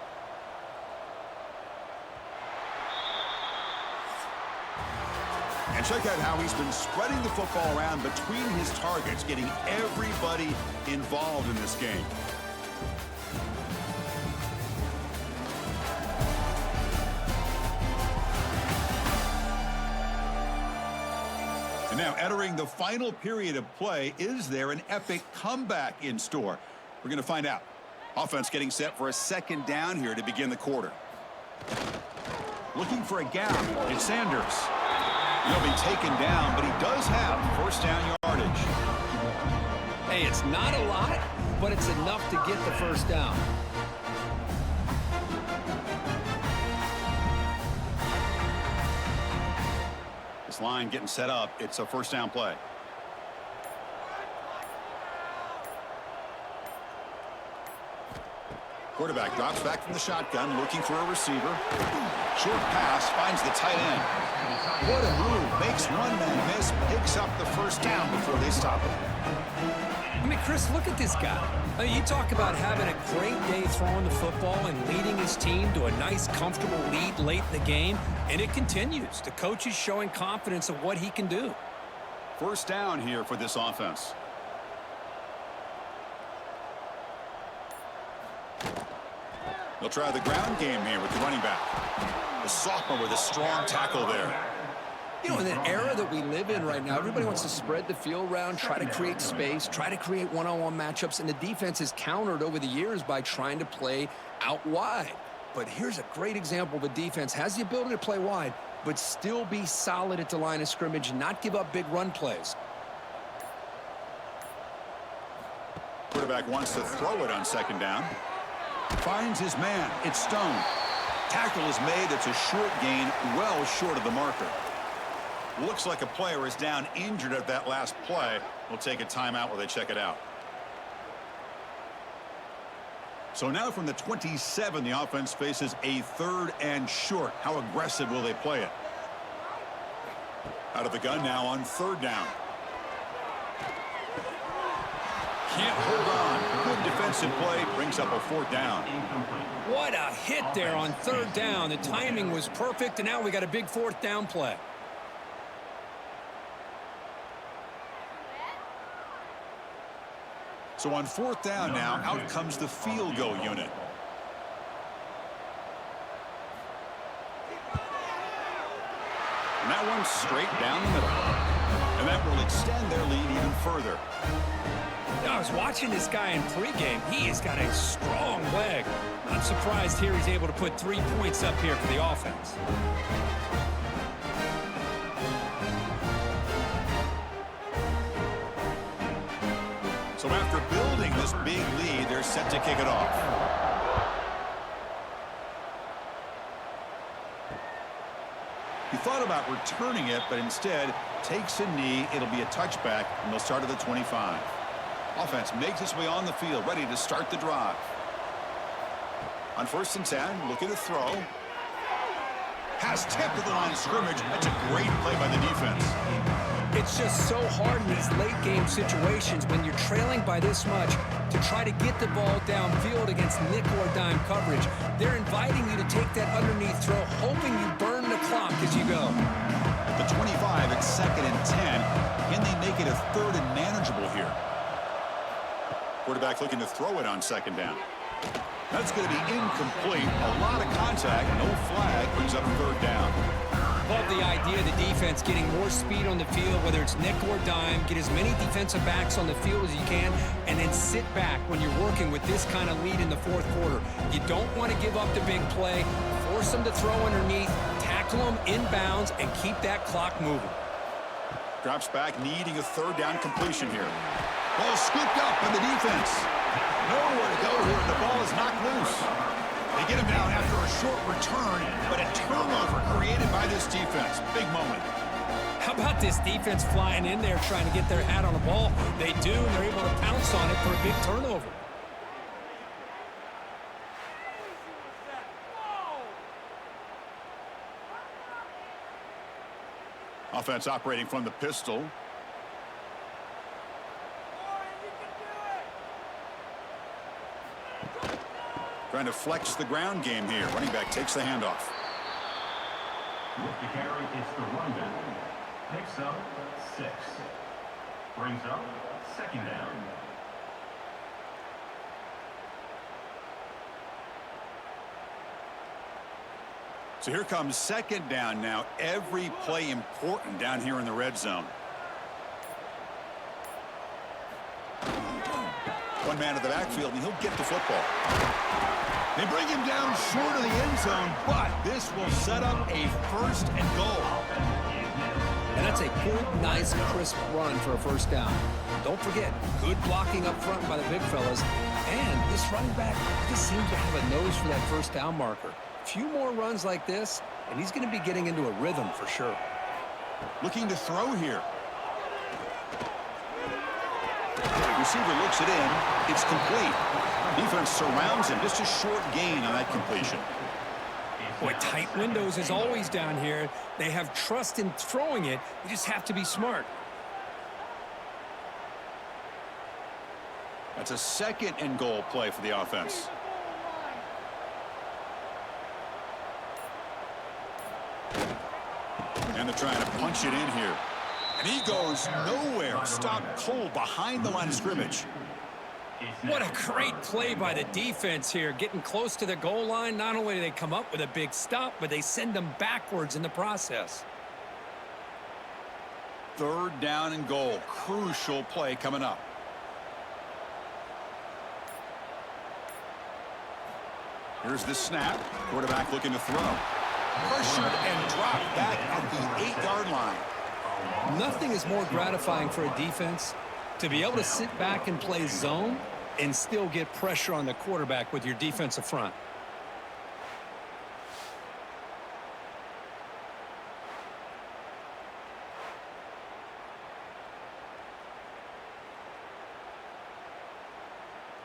And check out how he's been spreading the football around between his targets, getting everybody involved in this game. And now entering the final period of play, is there an epic comeback in store? We're going to find out. Offense getting set for a 2nd down here to begin the quarter. Looking for a gap. It's Sanders. He'll be taken down, but he does have first down yardage. Hey, it's not a lot, but it's enough to get the first down. This line getting set up. It's a first down play. Quarterback drops back from the shotgun, looking for a receiver. Short pass, finds the tight end. What a move. Makes one man miss, picks up the first down before they stop him. I mean, Chris, look at this guy. I mean, you talk about having a great day throwing the football and leading his team to a nice, comfortable lead late in the game, and it continues. The coach is showing confidence of what he can do. First down here for this offense. They'll try the ground game here with the running back. The sophomore with a strong tackle there. You know, in the era that we live in right now, everybody wants to spread the field around, try to create space, try to create one-on-one matchups, and the defense is countered over the years by trying to play out wide. But here's a great example of a defense has the ability to play wide, but still be solid at the line of scrimmage, not give up big run plays. Quarterback wants to throw it on second down. Finds his man. It's Stone. Tackle is made. It's a short gain, well short of the marker. Looks like a player is down injured at that last play. We'll take a timeout while they check it out. So now from the 27, the offense faces a 3rd and short. How aggressive will they play it? Out of the gun now on 3rd down. Can't hold on. Good defensive play. Brings up a 4th down. What a hit there on 3rd down. The timing was perfect, and now we got a big 4th down play. So on 4th down now, out comes the field goal unit. And that one's straight down the middle. And that will extend their lead even further. I was watching this guy in pregame. He has got a strong leg. Not surprised here he's able to put 3 points up here for the offense. So after building this big lead, they're set to kick it off. He thought about returning it, but instead takes a knee. It'll be a touchback, and they'll start at the 25. Offense makes its way on the field, ready to start the drive. On 1st and 10, looking to throw. Has tipped at the line of scrimmage. That's a great play by the defense. It's just so hard in these late-game situations when you're trailing by this much to try to get the ball downfield against nickel or dime coverage. They're inviting you to take that underneath throw, hoping you burn the clock as you go. At the 25, it's 2nd and 10. Can they make it a 3rd and manageable here? Quarterback looking to throw it on 2nd down. That's going to be incomplete. A lot of contact, no flag, brings up 3rd down. Love the idea of the defense getting more speed on the field, whether it's nickel or dime, get as many defensive backs on the field as you can, and then sit back when you're working with this kind of lead in the 4th quarter. You don't want to give up the big play, force them to throw underneath, tackle them inbounds, and keep that clock moving. Drops back, needing a 3rd down completion here. Ball scooped up by the defense. Nowhere to go here, and the ball is knocked loose. They get him down after a short return, but a turnover created by this defense. Big moment. How about this defense flying in there trying to get their hat on the ball? They do, and they're able to pounce on it for a big turnover. Offense operating from the pistol. Trying to flex the ground game here. Running back takes the handoff. With the carry, it's the running back. Picks up 6. Brings up 2nd down. So here comes 2nd down now. Every play important down here in the red zone. One man at the backfield, and he'll get the football. They bring him down short of the end zone, but this will set up a 1st and goal. And that's a good, nice, crisp run for a 1st down. Don't forget, good blocking up front by the big fellas. And this running back just seems to have a nose for that 1st down marker. A few more runs like this, and he's going to be getting into a rhythm for sure. Looking to throw here. Receiver looks it in. It's complete. Defense surrounds him. Just a short gain on that completion. Boy, tight windows as always down here. They have trust in throwing it. You just have to be smart. That's a 2nd and goal play for the offense. And they're trying to punch it in here. And he goes nowhere. Stopped cold behind the line of scrimmage. What a great play by the defense here. Getting close to the goal line, not only do they come up with a big stop, but they send them backwards in the process. 3rd down and goal. Crucial play coming up. Here's the snap. Quarterback looking to throw. Pressured and dropped back at the 8-yard line. Nothing is more gratifying for a defense to be able to sit back and play zone and still get pressure on the quarterback with your defensive front.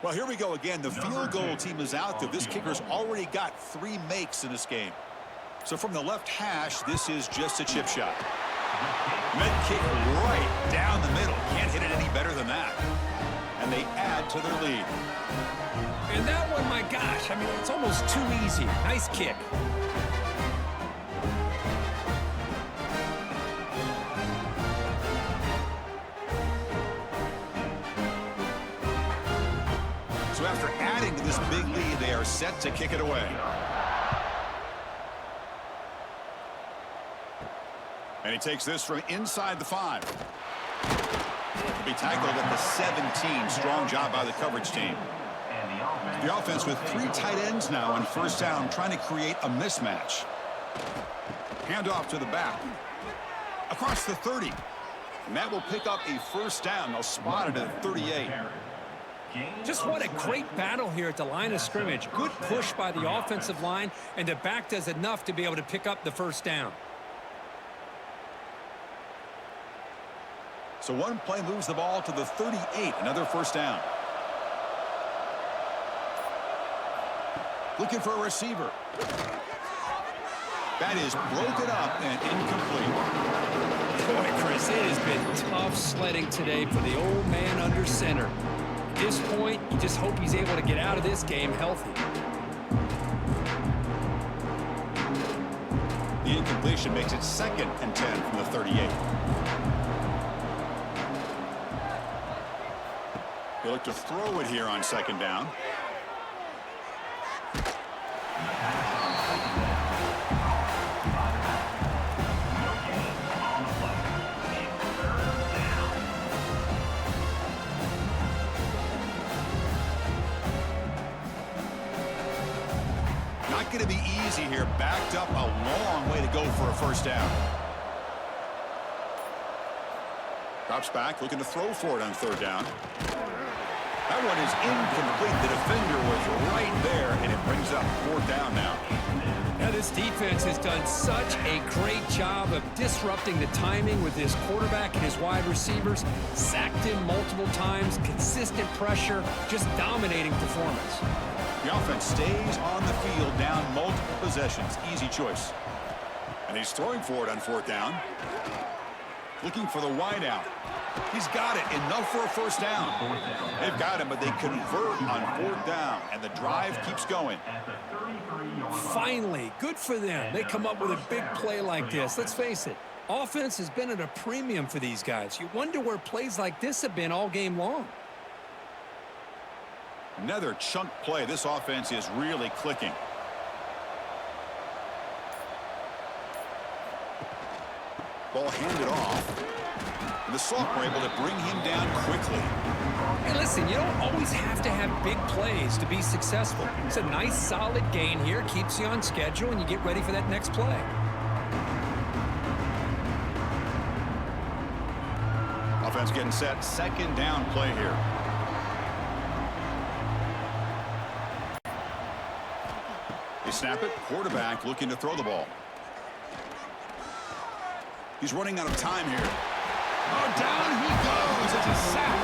Well, here we go again. The field goal team is out there. This kicker's already got 3 makes in this game. So from the left hash, this is just a chip shot. Med kick right down the middle. Can't hit it any better than that. And they add to their lead. And that one, my gosh, I mean, it's almost too easy. Nice kick. So after adding to this big lead, they are set to kick it away. And he takes this from inside the 5. He'll be tackled at the 17. Strong job by the coverage team. The offense with 3 tight ends now on 1st down, trying to create a mismatch. Handoff to the back. Across the 30. And that will pick up a 1st down. They'll spot it at 38. Just what a great battle here at the line of scrimmage. Good push by the offensive line, and the back does enough to be able to pick up the 1st down. So one play moves the ball to the 38. Another 1st down. Looking for a receiver. That is broken up and incomplete. Boy, Chris, it has been tough sledding today for the old man under center. At this point, you just hope he's able to get out of this game healthy. The incompletion makes it 2nd and 10 from the 38. They look to throw it here on 2nd down. Not going to be easy here. Backed up a long way to go for a 1st down. Drops back, looking to throw for it on 3rd down. That one is incomplete. The defender was right there, and it brings up 4th down now. Now, this defense has done such a great job of disrupting the timing with his quarterback and his wide receivers. Sacked him multiple times, consistent pressure, just dominating performance. The offense stays on the field down multiple possessions. Easy choice. And he's throwing for it on 4th down. Looking for the wide out. He's got it. Enough for a 1st down. They've got him, but they convert on 4th down, and the drive keeps going. Finally, good for them. They come up with a big play like this. Let's face it, offense has been at a premium for these guys. You wonder where plays like this have been all game long. Another chunk play. This offense is really clicking. Ball handed off. And the Soft were able to bring him down quickly. Hey, listen, you don't always have to have big plays to be successful. It's a nice, solid gain here. Keeps you on schedule, and you get ready for that next play. Offense getting set. 2nd down play here. They snap it. Quarterback looking to throw the ball. He's running out of time here. Oh, down he goes. It's a sack.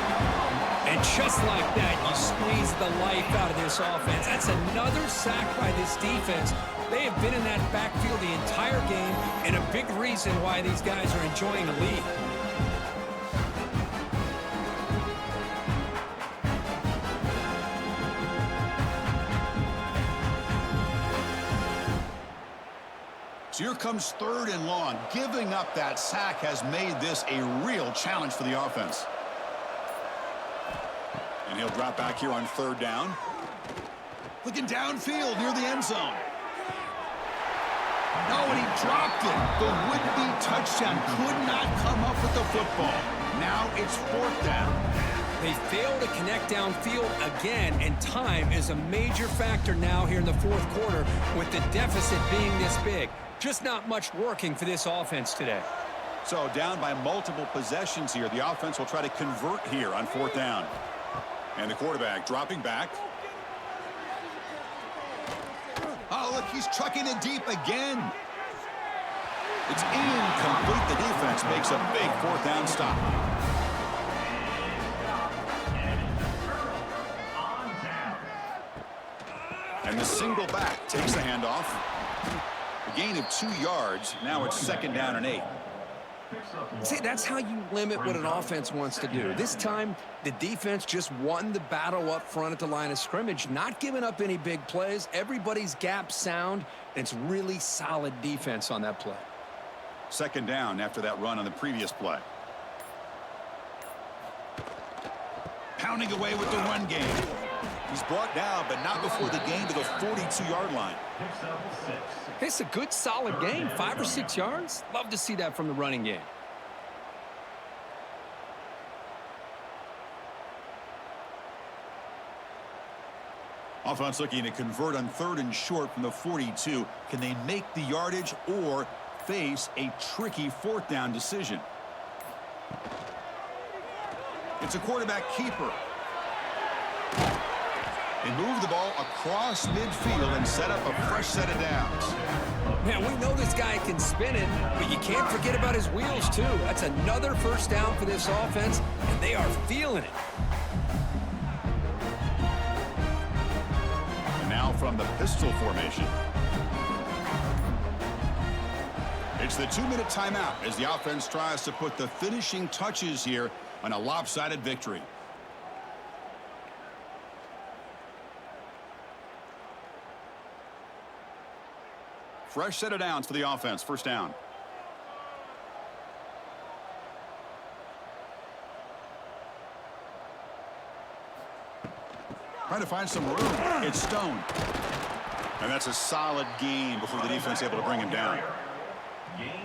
And just like that, you squeeze the life out of this offense. That's another sack by this defense. They have been in that backfield the entire game, and a big reason why these guys are enjoying a lead. So here comes 3rd and long. Giving up that sack has made this a real challenge for the offense. And he'll drop back here on 3rd down. Looking downfield near the end zone. No, and he dropped it. The would-be touchdown could not come up with the football. Now it's 4th down. They fail to connect downfield again, and time is a major factor now here in the 4th quarter with the deficit being this big. Just not much working for this offense today. So down by multiple possessions here. The offense will try to convert here on 4th down. And the quarterback dropping back. Oh, look, he's trucking it deep again. It's incomplete. The defense makes a big 4th down stop. And the single back takes the handoff. A gain of 2 yards. Now it's 2nd down and 8. See, that's how you limit what an offense wants to do. This time, the defense just won the battle up front at the line of scrimmage, not giving up any big plays. Everybody's gap sound, and it's really solid defense on that play. 2nd down after that run on the previous play. Pounding away with the run game. He's brought down, but not before the gain to the 42-yard line. It's a good, solid game. 5 or 6 yards. Love to see that from the running game. Offense looking to convert on 3rd and short from the 42. Can they make the yardage or face a tricky 4th down decision? It's a quarterback keeper. They move the ball across midfield and set up a fresh set of downs. Man, we know this guy can spin it, but you can't forget about his wheels, too. That's another 1st down for this offense, and they are feeling it. And now from the pistol formation. It's the 2-minute timeout as the offense tries to put the finishing touches here on a lopsided victory. Fresh set of downs for the offense. 1st down. Trying to find some room. It's Stone. And that's a solid gain before the defense is able to bring him down.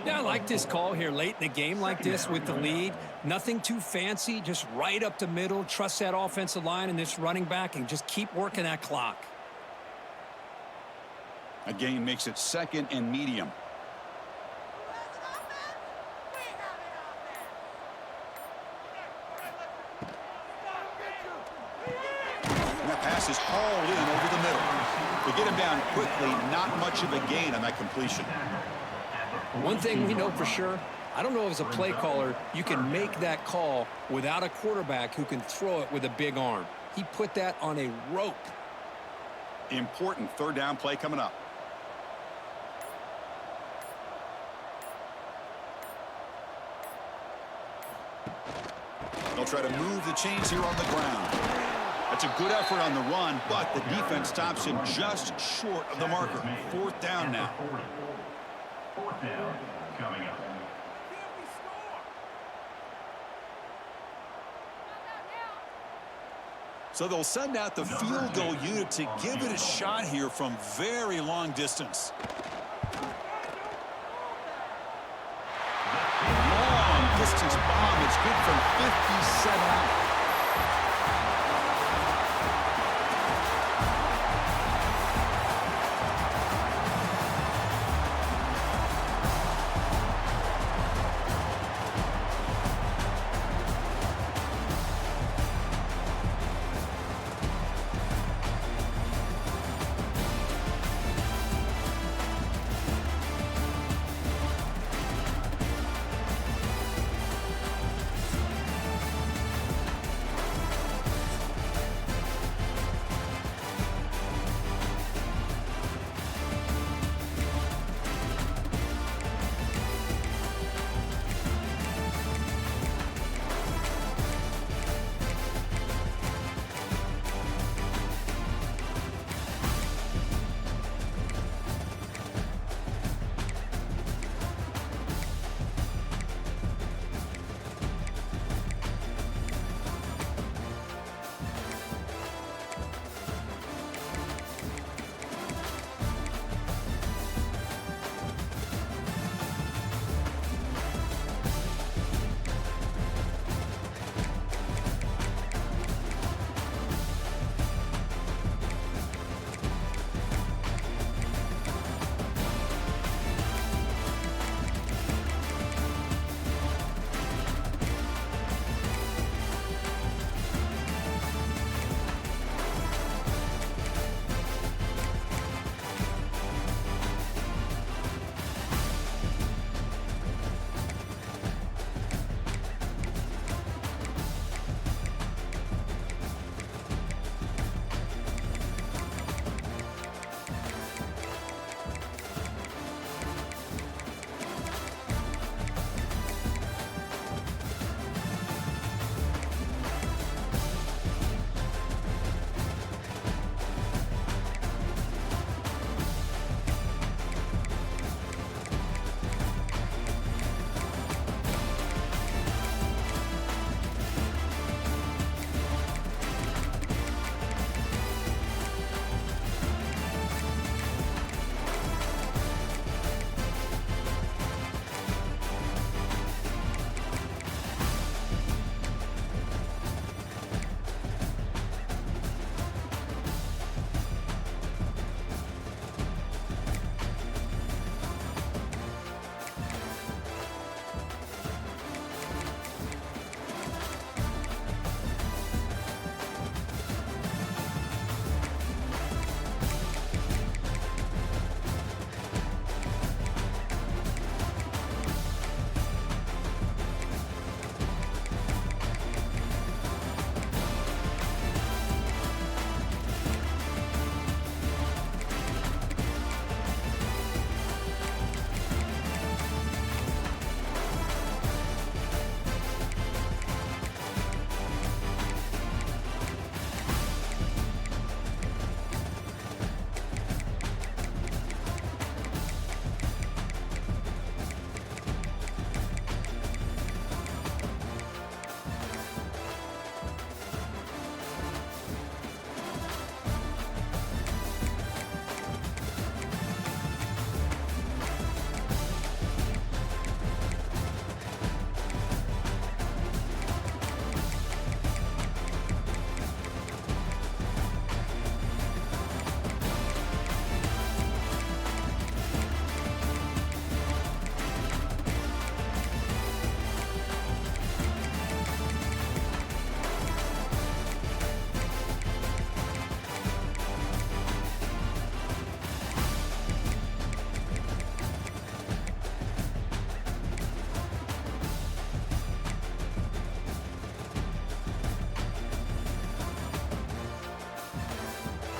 Yeah, I like this call here late in the game like this with the lead. Nothing too fancy, just right up the middle. Trust that offensive line and this running back and just keep working that clock. A gain makes it 2nd and medium. And that pass is hauled in over the middle. To get him down quickly, not much of a gain on that completion. One thing we know for sure, I don't know as a play caller, you can make that call without a quarterback who can throw it with a big arm. He put that on a rope. Important 3rd down play coming up. They'll try to move the chains here on the ground. That's a good effort on the run, but the defense stops him just short of the marker. 4th down now. 4th down coming up. So they'll send out the field goal unit to give it a shot here from very long distance. Long distance bomb. It's good from 57 out.